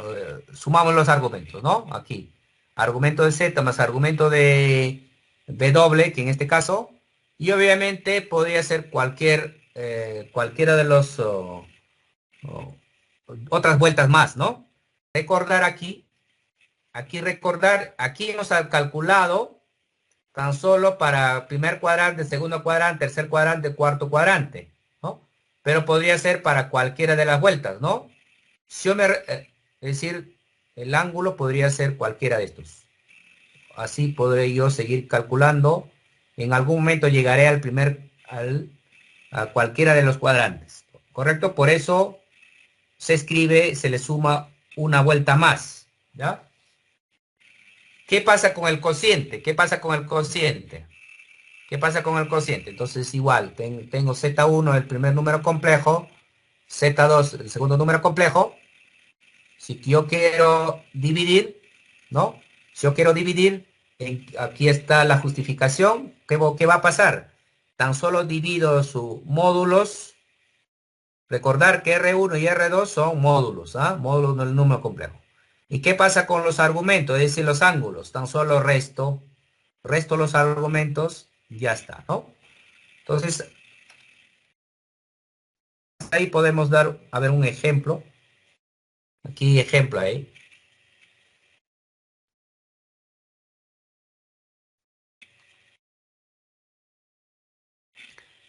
S1: sumamos los argumentos, ¿no? Aquí, argumento de Z más argumento de W, que en este caso, y obviamente podría ser cualquiera de los otras vueltas más, ¿no? Recordar aquí hemos calculado tan solo para primer cuadrante, segundo cuadrante, tercer cuadrante, cuarto cuadrante, ¿no? Pero podría ser para cualquiera de las vueltas, ¿no? Es decir, el ángulo podría ser cualquiera de estos. Así podré yo seguir calculando. En algún momento llegaré a cualquiera de los cuadrantes, ¿correcto? Por eso se le suma una vuelta más, ¿ya? ¿Qué pasa con el cociente? ¿Qué pasa con el cociente? ¿Qué pasa con el cociente? Entonces igual, tengo Z1 el primer número complejo, Z2 el segundo número complejo. Si yo quiero dividir, ¿no? Si yo quiero dividir, aquí está la justificación. ¿Qué va a pasar? Tan solo divido sus módulos. Recordar que R1 y R2 son módulos, ¿ah? Módulos del número complejo. ¿Y qué pasa con los argumentos? Es decir, los ángulos. Tan solo resto los argumentos, ya está, ¿no? Entonces, ahí podemos dar, a ver, un ejemplo. Aquí ejemplo ahí.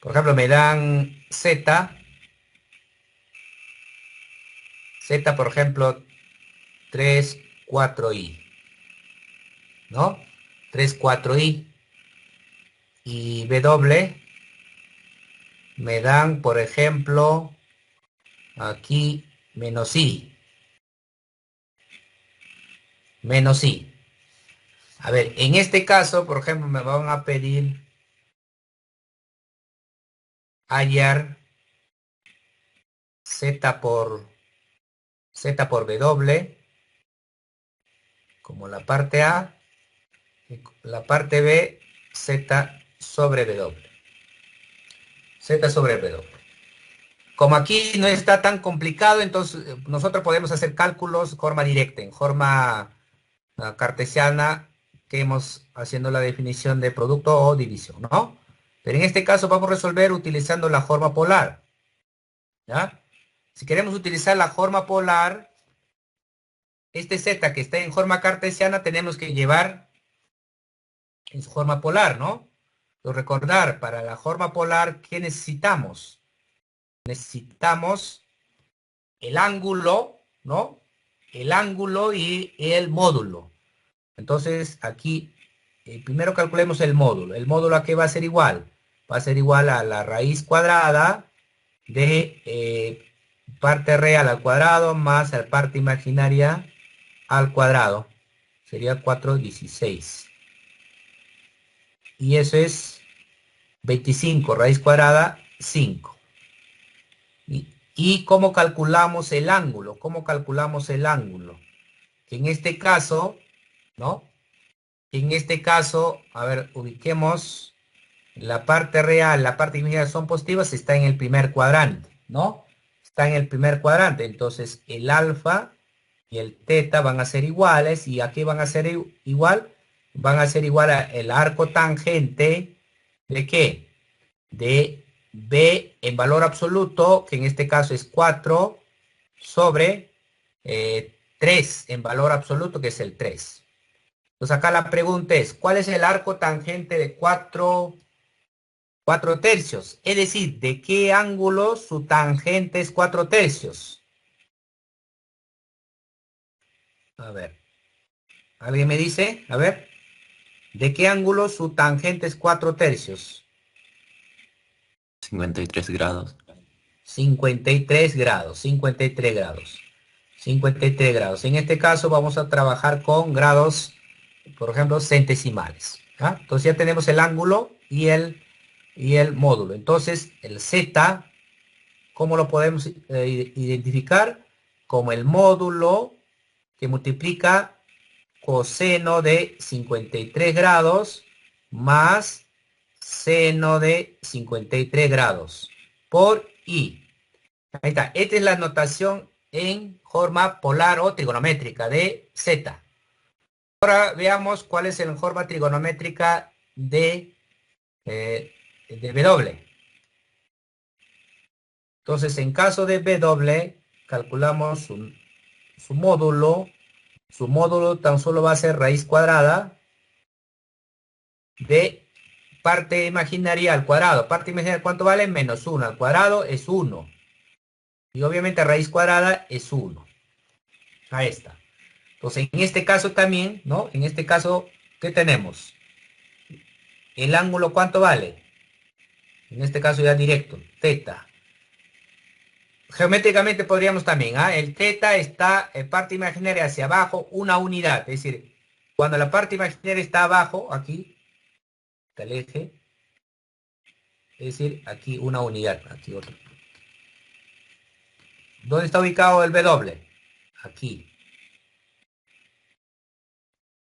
S1: Por ejemplo, me dan Z, por ejemplo, 3, 4i, ¿no? 3, 4i. Y W me dan, por ejemplo, aquí menos i. Menos i. A ver, en este caso, por ejemplo, me van a pedir hallar Z por W, como la parte A, y la parte B, Z sobre W. Z sobre W. Como aquí no está tan complicado, entonces nosotros podemos hacer cálculos de forma directa, en forma cartesiana, que hemos haciendo la definición de producto o división, ¿no? Pero en este caso vamos a resolver utilizando la forma polar, ¿ya? Si queremos utilizar la forma polar, este Z que está en forma cartesiana tenemos que llevar en su forma polar, ¿no? Pero recordar, para la forma polar, ¿qué necesitamos? Necesitamos el ángulo, ¿no? El ángulo y el módulo. Entonces, aquí, primero calculemos el módulo. ¿El módulo a qué va a ser igual? Va a ser igual a la raíz cuadrada de parte real al cuadrado más la parte imaginaria al cuadrado. Sería 416. Y eso es 25, raíz cuadrada, 5. ¿Y cómo calculamos el ángulo? ¿Cómo calculamos el ángulo? Que en este caso, ¿no? En este caso, a ver, ubiquemos la parte real, la parte imaginaria son positivas, está en el primer cuadrante, ¿no? Está en el primer cuadrante, entonces el alfa y el teta van a ser iguales, ¿y aquí van a ser igual? Van a ser igual a el arco tangente, ¿de qué? De B en valor absoluto, que en este caso es 4, sobre 3 en valor absoluto, que es el 3. Entonces acá la pregunta es, ¿cuál es el arco tangente de 4 tercios? Es decir, ¿de qué ángulo su tangente es 4 tercios? A ver, ¿alguien me dice? A ver, ¿de qué ángulo su tangente es 4 tercios?
S2: 53 grados.
S1: 53 grados, 53 grados. 53 grados. En este caso vamos a trabajar con grados, por ejemplo, centesimales. ¿Ah? Entonces ya tenemos el ángulo y el módulo. Entonces el Z, ¿cómo lo podemos identificar? Como el módulo que multiplica coseno de 53 grados más seno de 53 grados por I. Ahí está. Esta es la notación en forma polar o trigonométrica de Z. Ahora veamos cuál es la forma trigonométrica de W. Entonces, en caso de W, calculamos su módulo. Su módulo tan solo va a ser raíz cuadrada de parte imaginaria al cuadrado. Parte imaginaria, ¿cuánto vale? Menos 1 al cuadrado es 1. Y obviamente raíz cuadrada es 1. Ahí está. Entonces, en este caso también, ¿no? En este caso, ¿qué tenemos? El ángulo, ¿cuánto vale? En este caso ya directo, teta. Geométricamente podríamos también, ¿ah? El teta está en parte imaginaria hacia abajo, una unidad. Es decir, cuando la parte imaginaria está abajo, aquí, está el eje, es decir, aquí una unidad, aquí otro. ¿Dónde está ubicado el W? Aquí.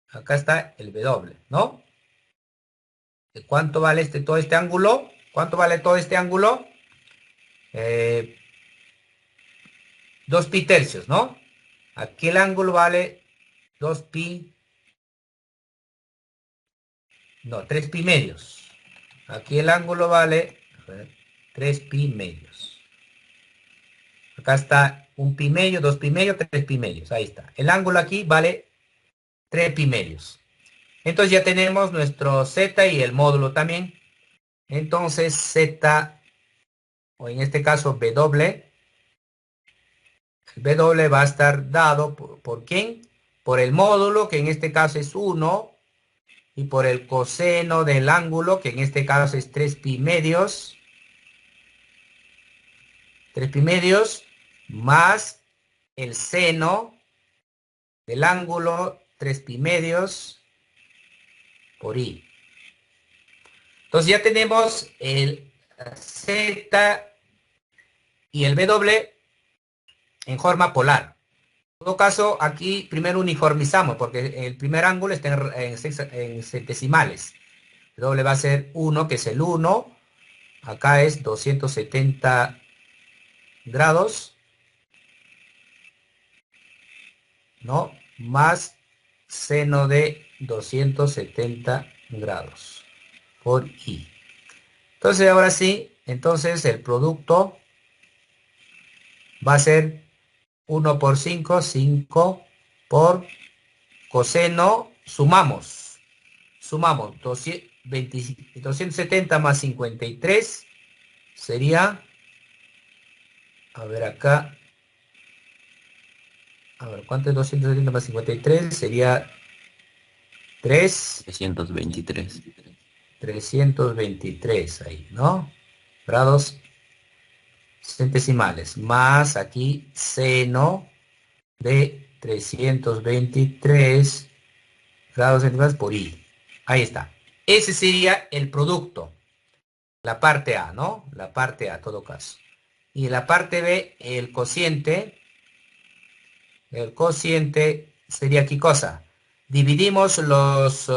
S1: Acá está el W, ¿no? ¿Cuánto vale todo este ángulo? ¿Cuánto vale todo este ángulo? 2 pi tercios, ¿no? Aquí el ángulo vale 2 pi, no, 3 pi medios. Aquí el ángulo vale, a ver, 3 pi medios. Acá está 1 pi medio, 2 pi medio, 3 pi medios. Ahí está. El ángulo aquí vale 3 pi medios. Entonces ya tenemos nuestro Z y el módulo también. entonces Z, o en este caso W, el W va a estar dado por ¿quién? Por el módulo, que en este caso es 1, y por el coseno del ángulo, que en este caso es 3 pi medios, 3 pi medios, más el seno del ángulo 3 pi medios por i. Entonces ya tenemos el Z y el W en forma polar. En todo caso, aquí primero uniformizamos, porque el primer ángulo está en centesimales. El W va a ser 1, que es el 1. Acá es 270 grados, ¿no? Más seno de 270 grados por i. Entonces, ahora sí, entonces el producto va a ser 1 por 5, 5 por coseno, sumamos 270 más 53 sería, a ver acá, a ver, ¿cuánto es 270 más 53? Sería 3,
S2: 323.
S1: 323 ahí, ¿no? Grados centesimales, más aquí seno de 323 grados centígrados por i. Ahí está. Ese sería el producto. La parte A, ¿no? La parte A, en todo caso. Y la parte B, el cociente. El cociente sería ¿qué cosa? Dividimos los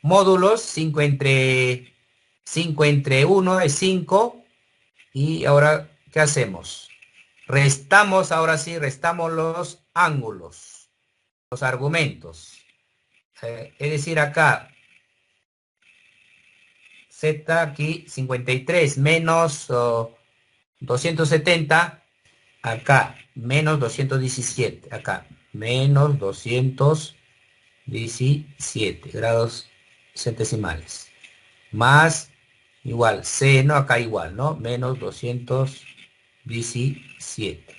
S1: módulos. 5 entre 1 es 5. Y ahora, ¿qué hacemos? Restamos, ahora sí, restamos los ángulos, los argumentos. Es decir, acá Z aquí 53 menos 270, acá menos 217, acá menos 217 grados centesimales. Más igual, seno acá igual, ¿no? Menos 217.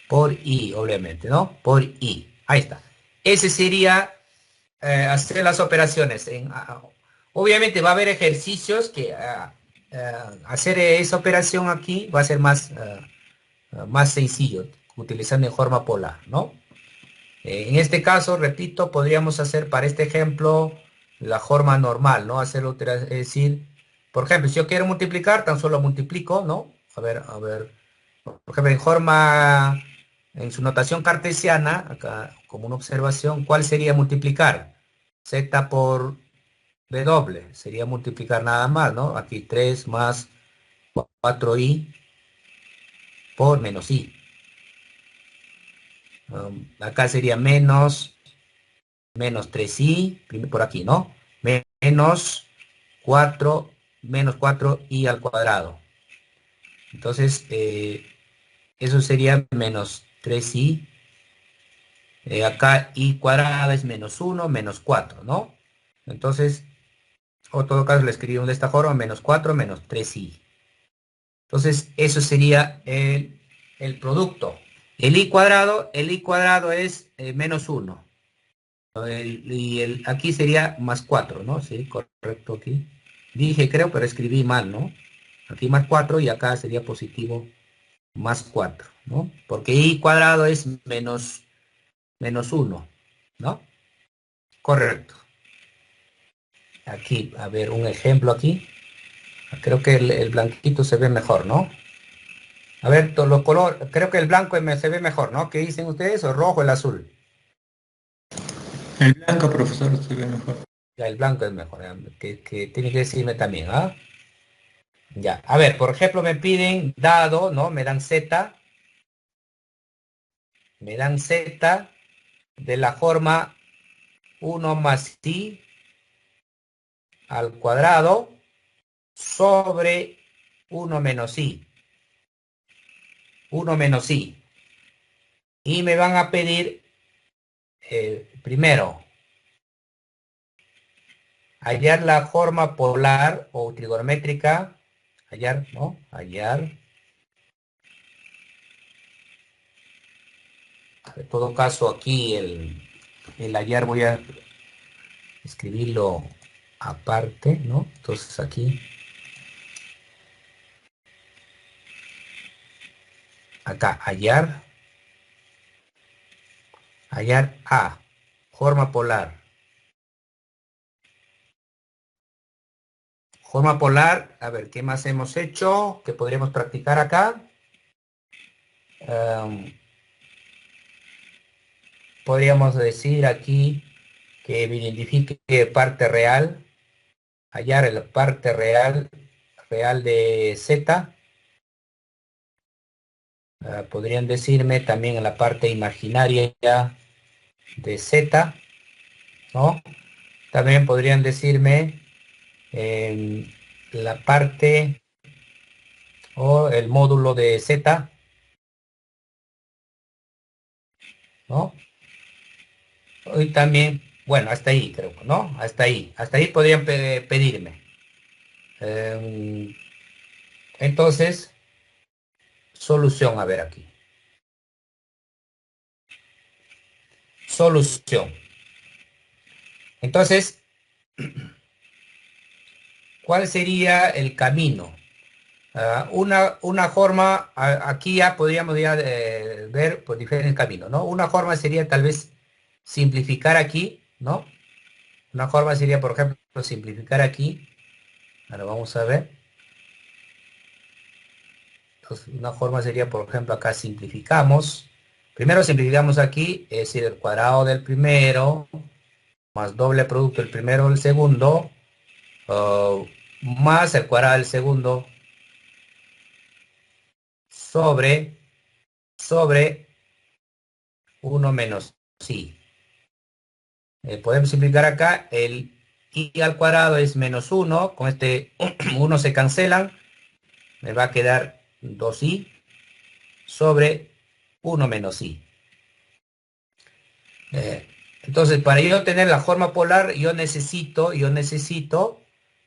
S1: Por i, obviamente, ¿no? Por i. Ahí está. Ese sería hacer las operaciones. Obviamente va a haber ejercicios que hacer esa operación aquí va a ser más sencillo, utilizando en forma polar, ¿no? En este caso, repito, podríamos hacer para este ejemplo la forma normal, ¿no? Es decir, por ejemplo, si yo quiero multiplicar, tan solo multiplico, ¿no? A ver, por ejemplo, en su notación cartesiana, acá como una observación, ¿cuál sería multiplicar? Z por W, sería multiplicar nada más, ¿no? Aquí 3 más 4i por menos i. Acá sería menos 3i, por aquí, ¿no? Menos 4, menos 4i al cuadrado. Entonces, eso sería menos 3i. Acá i cuadrada es menos 1, menos 4, ¿no? Entonces, o en todo caso le escribimos de esta forma, menos 4, menos 3i. Entonces, eso sería el producto. El i cuadrado es menos 1. Aquí sería más 4, ¿no? Sí, correcto aquí. Dije, creo, pero escribí mal, ¿no? Aquí más 4 y acá sería positivo más 4, ¿no? Porque i cuadrado es menos 1, ¿no? Correcto. Aquí, a ver, un ejemplo aquí. Creo que el blanquito se ve mejor, ¿no? A ver, los colores, creo que el blanco se ve mejor, ¿no? ¿Qué dicen ustedes? ¿O rojo, el azul?
S2: El blanco, profesor, se ve mejor.
S1: Ya, el blanco es mejor, que tiene que decirme también, ¿ah? Ya, a ver, por ejemplo, me piden dado, ¿no? Me dan Z de la forma 1 más i al cuadrado sobre 1 menos i. 1 menos i. Y me van a pedir primero hallar la forma polar o trigonométrica, hallar, ¿no? Hallar. En todo caso, aquí el hallar voy a escribirlo aparte, ¿no? Entonces aquí, acá, hallar A, forma polar. Forma polar, a ver, ¿qué más hemos hecho? ¿Qué podríamos practicar acá? Podríamos decir aquí que me identifique parte real, hallar la parte real de Z. Podrían decirme también en la parte imaginaria de Z, ¿no? También podrían decirme en la parte o el módulo de Z, ¿no? Y también, bueno, hasta ahí creo, ¿no? Hasta ahí podrían pedirme. Em, entonces, solución, a ver aquí. Solución. Entonces, ¿cuál sería el camino? Una forma, aquí ya podríamos ya, ver por diferentes caminos, ¿no? Una forma sería tal vez simplificar aquí, ¿no? Una forma sería, por ejemplo, simplificar aquí. Ahora vamos a ver. Entonces, una forma sería, por ejemplo, acá simplificamos. Primero simplificamos aquí, es decir, el cuadrado del primero más doble producto del primero del segundo, más el cuadrado del segundo sobre 1 menos i. Podemos simplificar acá, el i al cuadrado es menos 1, con este 1 se cancelan, me va a quedar 2i sobre 1 menos i. Entonces, para yo tener la forma polar, yo necesito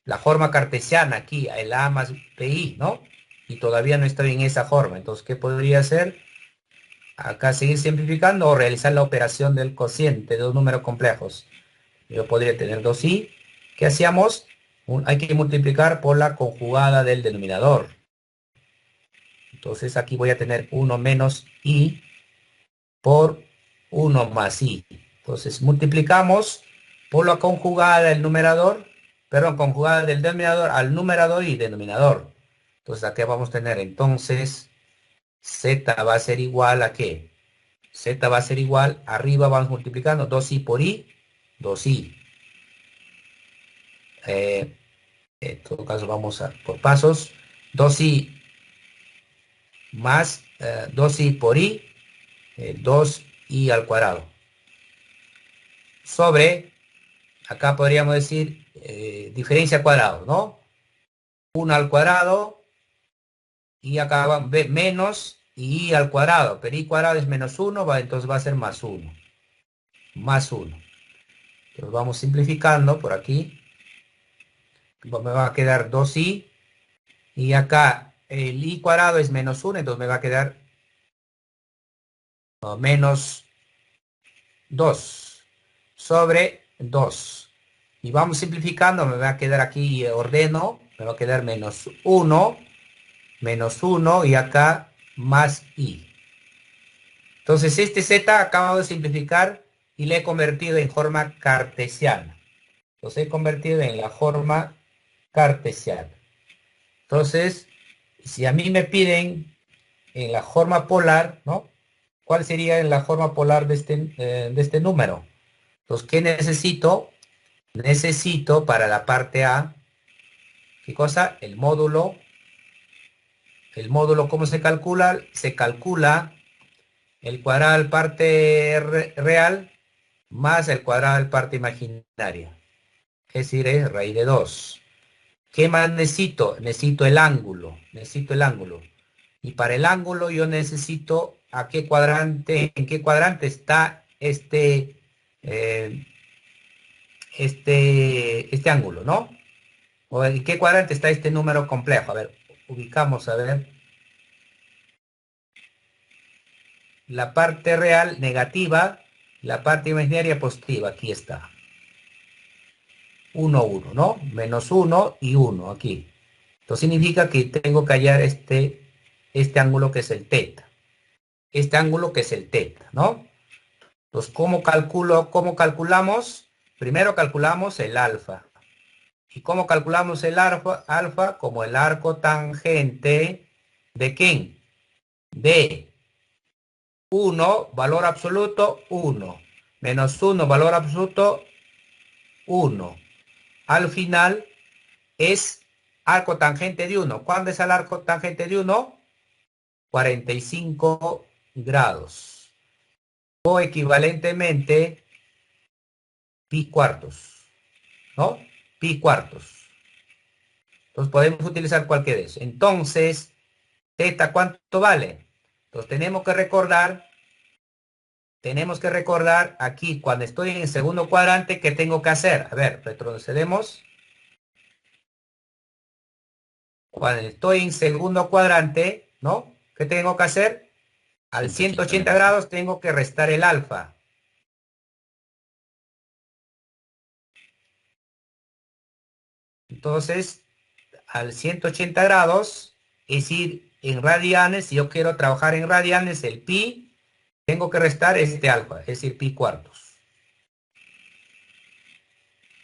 S1: la forma cartesiana aquí, el a más bi, ¿no? Y todavía no estoy en esa forma. Entonces, ¿qué podría hacer? Acá seguir simplificando o realizar la operación del cociente de dos números complejos. Yo podría tener 2i. ¿Qué hacíamos? Hay que multiplicar por la conjugada del denominador. Entonces aquí voy a tener 1 menos i por 1 más i. Entonces multiplicamos por la conjugada del numerador, perdón, conjugada del denominador al numerador y denominador. Entonces aquí vamos a tener entonces z va a ser igual a ¿qué? Z va a ser igual, arriba vamos multiplicando 2i por i, 2i. En todo caso vamos por pasos. 2i más 2i por i, 2i al cuadrado. Sobre, acá podríamos decir diferencia al cuadrado, ¿no? 1 al cuadrado y acá va menos i al cuadrado. Pero i cuadrado es menos 1, entonces va a ser más 1. Más 1. Entonces vamos simplificando por aquí. Me va a quedar 2i. Y acá el i cuadrado es menos 1, entonces me va a quedar menos 2 sobre 2. Y vamos simplificando, me va a quedar aquí, ordeno, me va a quedar menos 1 y acá más i. Entonces este z acabo de simplificar y le he convertido en forma cartesiana. Entonces he convertido en la forma cartesiana. Entonces, si a mí me piden en la forma polar, ¿no? ¿Cuál sería la forma polar de este número? Entonces, ¿qué necesito? Necesito para la parte A, ¿qué cosa? El módulo. El módulo, ¿cómo se calcula? Se calcula el cuadrado del parte real más el cuadrado del parte imaginaria. Es decir, es raíz de 2. ¿Qué más necesito? Necesito el ángulo. Necesito el ángulo. Y para el ángulo yo necesito en qué cuadrante está este ángulo, ¿no? ¿O en qué cuadrante está este número complejo? A ver, ubicamos, a ver. La parte real negativa, la parte imaginaria positiva, aquí está. 1, 1, ¿no? Menos 1 y 1 aquí. Esto significa que tengo que hallar este ángulo que es el teta. Este ángulo que es el teta, ¿no? Entonces, cómo calculamos? Primero calculamos el alfa. ¿Y cómo calculamos el alfa? Alfa como el arco tangente de ¿quién? De 1, valor absoluto, 1. Menos 1, valor absoluto, 1. Al final es arco tangente de 1. ¿Cuándo es el arco tangente de 1? 45 grados. O equivalentemente, pi cuartos. ¿No? Pi cuartos. Entonces podemos utilizar cualquiera de eso. Entonces, teta, ¿cuánto vale? Entonces tenemos que recordar aquí, cuando estoy en el segundo cuadrante, ¿qué tengo que hacer? A ver, retrocedemos. Cuando estoy en segundo cuadrante, ¿no? ¿Qué tengo que hacer? Al 180
S2: menos.
S1: grados tengo que restar el alfa. Entonces, al 180 grados, es decir, en radianes, si yo quiero trabajar en radianes, el pi, tengo que restar este alfa, es decir, pi cuartos.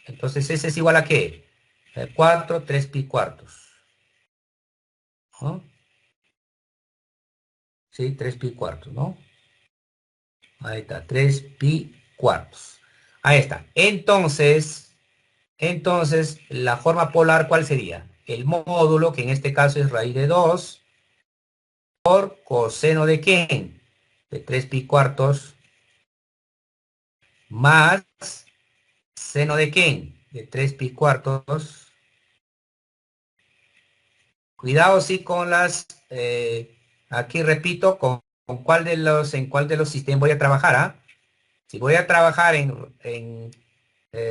S1: Entonces, ese es igual a ¿qué? 4, 3 pi cuartos. ¿No? Sí, 3 pi cuartos, ¿no? Ahí está, 3 pi cuartos. Ahí está. Entonces, la forma polar, ¿cuál sería? El módulo, que en este caso es raíz de 2, por coseno de ¿quién? De 3 pi cuartos, más seno de ¿quién? De 3 pi cuartos. Cuidado, sí, con aquí repito, con en cuál de los sistemas voy a trabajar, ¿ah? Si voy a trabajar en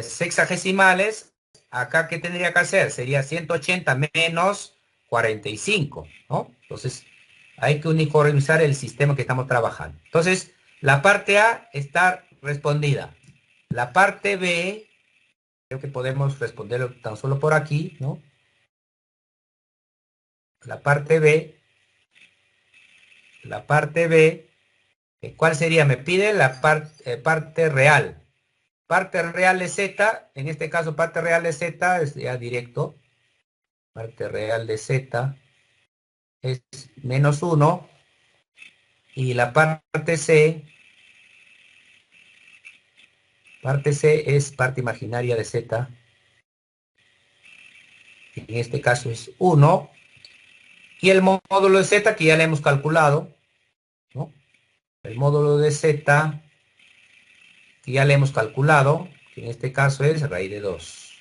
S1: sexagesimales, acá, ¿qué tendría que hacer? Sería 180 menos 45, ¿no? Entonces, hay que uniformizar el sistema que estamos trabajando. Entonces, la parte A está respondida. La parte B, creo que podemos responderlo tan solo por aquí, ¿no? La parte B, ¿cuál sería? Me pide la parte real. Parte real de Z, en este caso parte real de Z es ya directo. Parte real de Z es menos 1. Y la parte C es parte imaginaria de Z. En este caso es 1. Y el módulo de Z que ya le hemos calculado, ¿no? El módulo de Z que ya le hemos calculado, que en este caso es raíz de 2.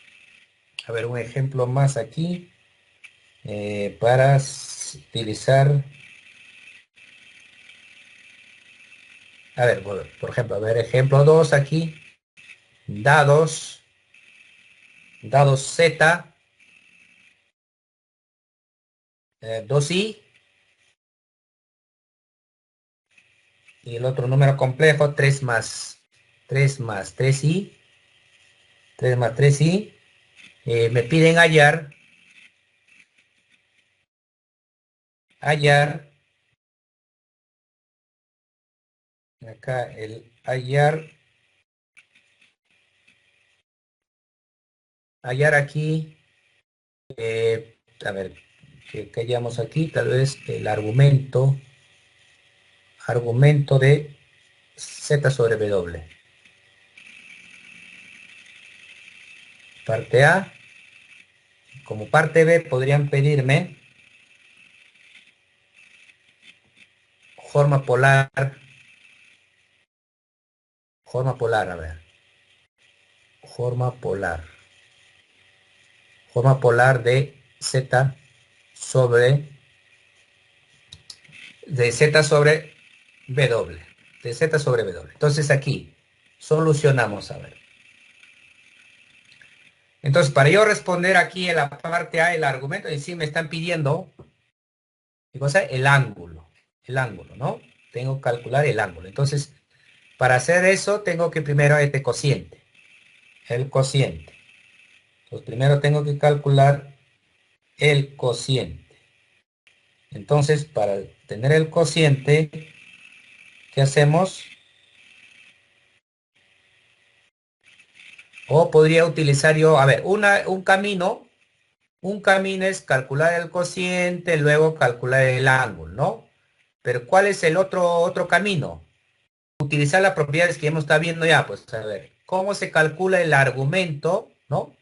S1: A ver, un ejemplo más aquí para utilizar. A ver, por ejemplo, a ver, ejemplo 2 aquí. Dados Z, 2i, y el otro número complejo, 3 más 3i, 3 más 3i. Me piden hallar, acá el hallar aquí, a ver, que hallamos aquí, tal vez el argumento de z sobre w. Parte A. Como parte B podrían pedirme forma polar, a ver, forma polar de Z sobre, Z sobre W, de Z sobre W. Entonces aquí solucionamos, a ver. Entonces, para yo responder aquí en la parte A, el argumento, en sí me están pidiendo, ¿qué cosa? El ángulo, ¿no? Tengo que calcular el ángulo. Entonces, para hacer eso, tengo que primero este cociente, el cociente. Entonces, primero tengo que calcular el cociente. Entonces, para tener el cociente, ¿qué hacemos? O podría utilizar yo, a ver, un camino es calcular el cociente, luego calcular el ángulo, ¿no? Pero ¿cuál es el otro camino? Utilizar las propiedades que hemos estado viendo ya, pues a ver, ¿cómo se calcula el argumento, ¿no?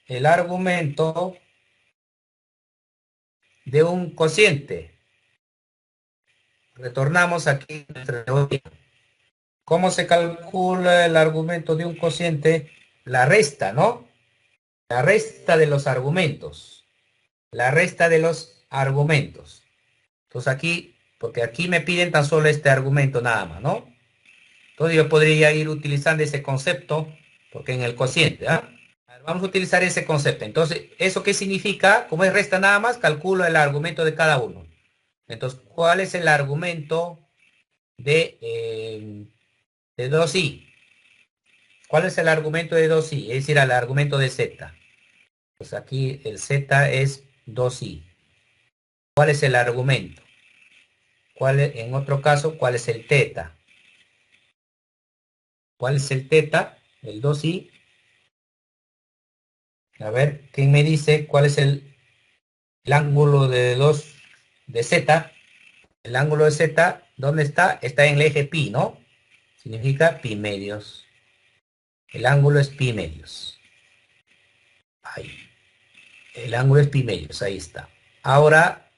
S1: El argumento de un cociente. Retornamos aquí a nuestra teoría. ¿Cómo se calcula el argumento de un cociente? La resta, ¿no? La resta de los argumentos. La resta de los argumentos. Entonces aquí, porque aquí me piden tan solo este argumento nada más, ¿no? Entonces yo podría ir utilizando ese concepto, porque en el cociente, ¿ah? Vamos a utilizar ese concepto. Entonces, ¿eso qué significa? Como es resta nada más, calculo el argumento de cada uno. Entonces, ¿cuál es el argumento de 2i? ¿Cuál es el argumento de 2i? Es decir, el argumento de z. Pues aquí el z es 2i. ¿Cuál es el argumento? En otro caso, ¿cuál es el teta? ¿Cuál es el teta? El 2i. A ver, ¿quién me dice cuál es el ángulo de 2 de z? El ángulo de z, ¿dónde está? Está en el eje pi, ¿no? Significa pi medios. El ángulo es pi medios. Ahí. El ángulo es pi medios, ahí está. Ahora,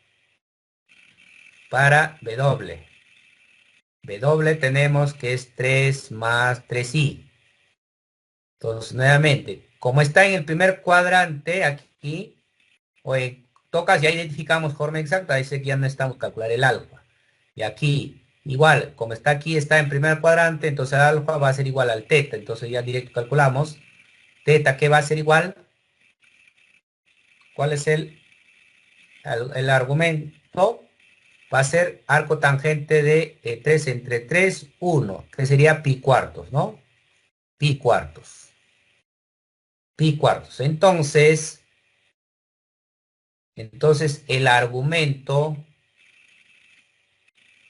S1: para W. W tenemos que es 3 más 3i. Entonces, nuevamente, como está en el primer cuadrante aquí, o tocas, ya identificamos forma exacta, dice que ya no necesitamos calcular el alfa. Y aquí, igual, como está aquí, está en primer cuadrante, entonces el alfa va a ser igual al teta. Entonces ya directo calculamos. Teta, ¿qué va a ser igual? ¿Cuál es el argumento? Va a ser arco tangente de 3 entre 3, 1, que sería pi cuartos, ¿no? Pi cuartos. Pi cuartos. Entonces el argumento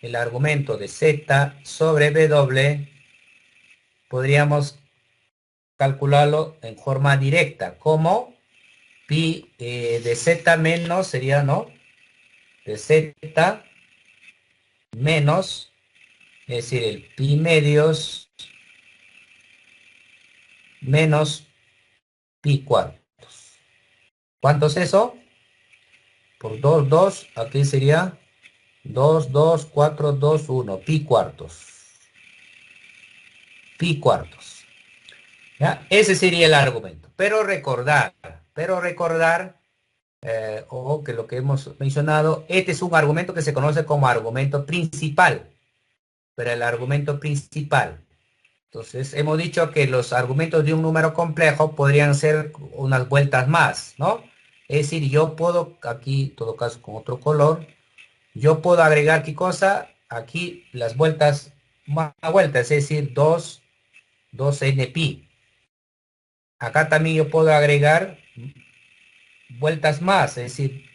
S1: de z sobre w podríamos calcularlo en forma directa, como pi de z menos sería, ¿no? De z menos, es decir, el pi medios menos pi cuartos. ¿Cuánto es eso? Por 2, 2, aquí sería 2, 2, 4, 2, 1, pi cuartos. Pi cuartos. ¿Ya? Ese sería el argumento. Pero recordar, o que lo que hemos mencionado, este es un argumento que se conoce como argumento principal. Pero el argumento principal. Entonces, hemos dicho que los argumentos de un número complejo podrían ser unas vueltas más, ¿no? Es decir, yo puedo, aquí, en todo caso, con otro color, yo puedo agregar, ¿qué cosa? Aquí las vueltas, más vueltas, es decir, 2 pi. Acá también yo puedo agregar vueltas más, es decir,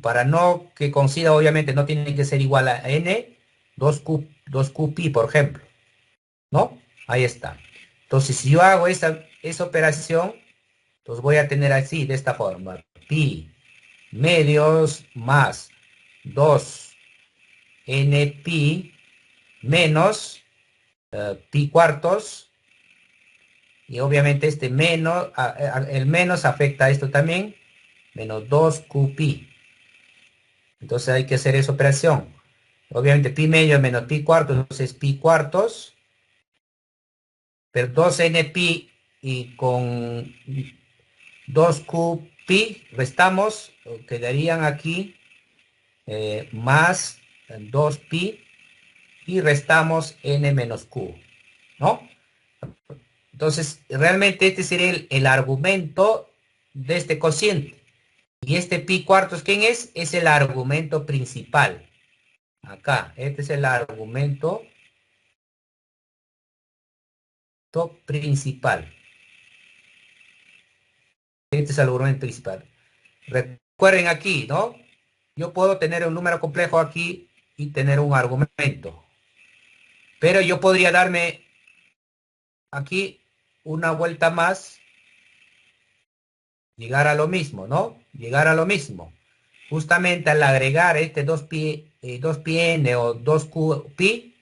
S1: para no que coincida, obviamente, no tiene que ser igual a n, 2q pi, por ejemplo, ¿no? Ahí está. Entonces, si yo hago esa operación, entonces voy a tener así, de esta forma, pi medios más 2 n pi menos pi cuartos, y obviamente este menos, el menos afecta a esto también, menos 2q pi. Entonces hay que hacer esa operación. Obviamente pi medio menos pi cuartos, entonces pi cuartos, pero 2n pi y con 2q pi restamos, quedarían aquí más 2 pi y restamos n menos q, ¿no? Entonces, realmente este sería el argumento de este cociente. Y este pi cuartos, ¿quién es? Es el argumento principal. Acá, este es el argumento principal. Este es el argumento principal. Recuerden aquí, ¿no? Yo puedo tener un número complejo aquí y tener un argumento. Pero yo podría darme aquí una vuelta más, llegar a lo mismo, ¿no? Llegar a lo mismo. Justamente al agregar este 2pi, 2πn o 2pi,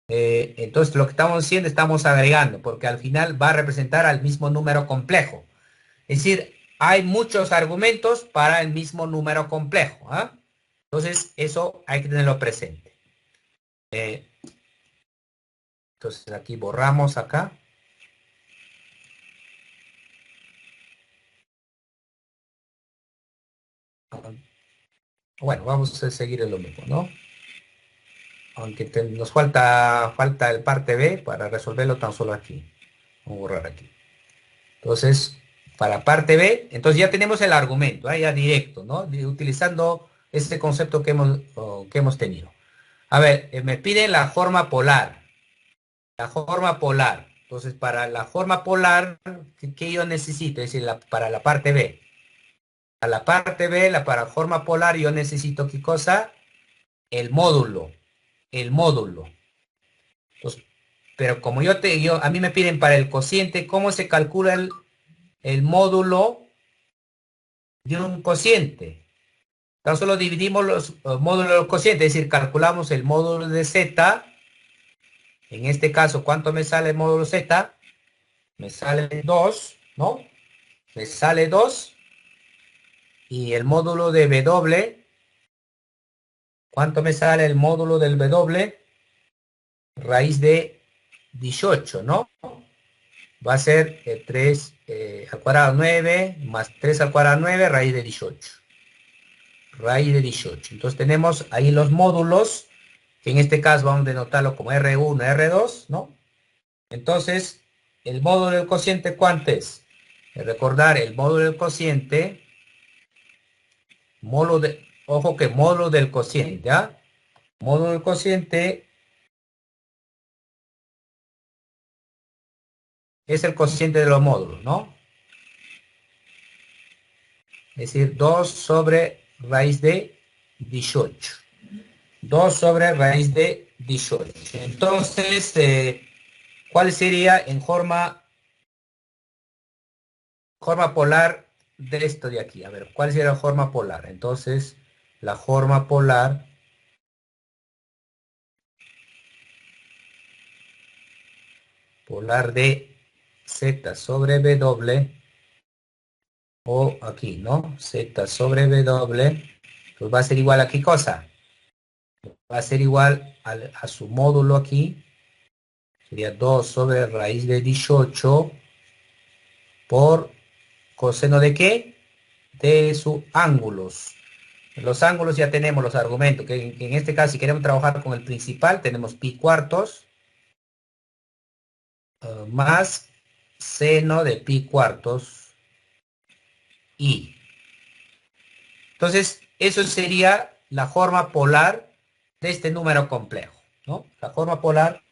S1: entonces lo que estamos haciendo, estamos agregando, porque al final va a representar al mismo número complejo. Es decir, hay muchos argumentos para el mismo número complejo. ¿Ah? Entonces, eso hay que tenerlo presente. Entonces, aquí borramos acá. Bueno, vamos a seguir en lo mismo, ¿no? Aunque nos falta el parte B para resolverlo tan solo aquí. Vamos a borrar aquí. Entonces, para parte B, entonces ya tenemos el argumento, ya directo, ¿no? Utilizando este concepto que hemos tenido. A ver, me piden la forma polar. La forma polar. Entonces, para la forma polar, ¿qué yo necesito? Es decir, para la parte B. A la parte B, para forma polar, yo necesito ¿qué cosa? El módulo. El módulo. Entonces, pero como a mí me piden para el cociente, ¿cómo se calcula el módulo de un cociente? Tan solo dividimos los módulos del cociente, es decir, calculamos el módulo de z. En este caso, ¿cuánto me sale el módulo z? Me sale 2, ¿no? Me sale 2. Y el módulo de W, ¿cuánto me sale el módulo del W? Raíz de 18, ¿no? Va a ser 3 al cuadrado 9 más 3 al cuadrado 9, raíz de 18. Raíz de 18. Entonces tenemos ahí los módulos, que en este caso vamos a denotarlo como R1, R2, ¿no? Entonces, el módulo del cociente, ¿cuánto es? Recordar, el módulo del cociente, ojo que módulo del cociente, ¿ah? Módulo del cociente es el cociente de los módulos, ¿no? Es decir, 2 sobre raíz de 18. 2 sobre raíz de 18. Entonces, ¿cuál sería en forma polar de esto de aquí? A ver, ¿cuál sería la forma polar? Entonces, la forma polar de z sobre w, o aquí, ¿no? Z sobre w, pues va a ser igual a ¿qué cosa? Va a ser igual a su módulo aquí, sería 2 sobre raíz de 18 por coseno de ¿qué? De sus ángulos. Los ángulos ya tenemos los argumentos, que en este caso si queremos trabajar con el principal, tenemos pi cuartos más seno de pi cuartos i. Entonces, eso sería la forma polar de este número complejo, ¿no? La forma polar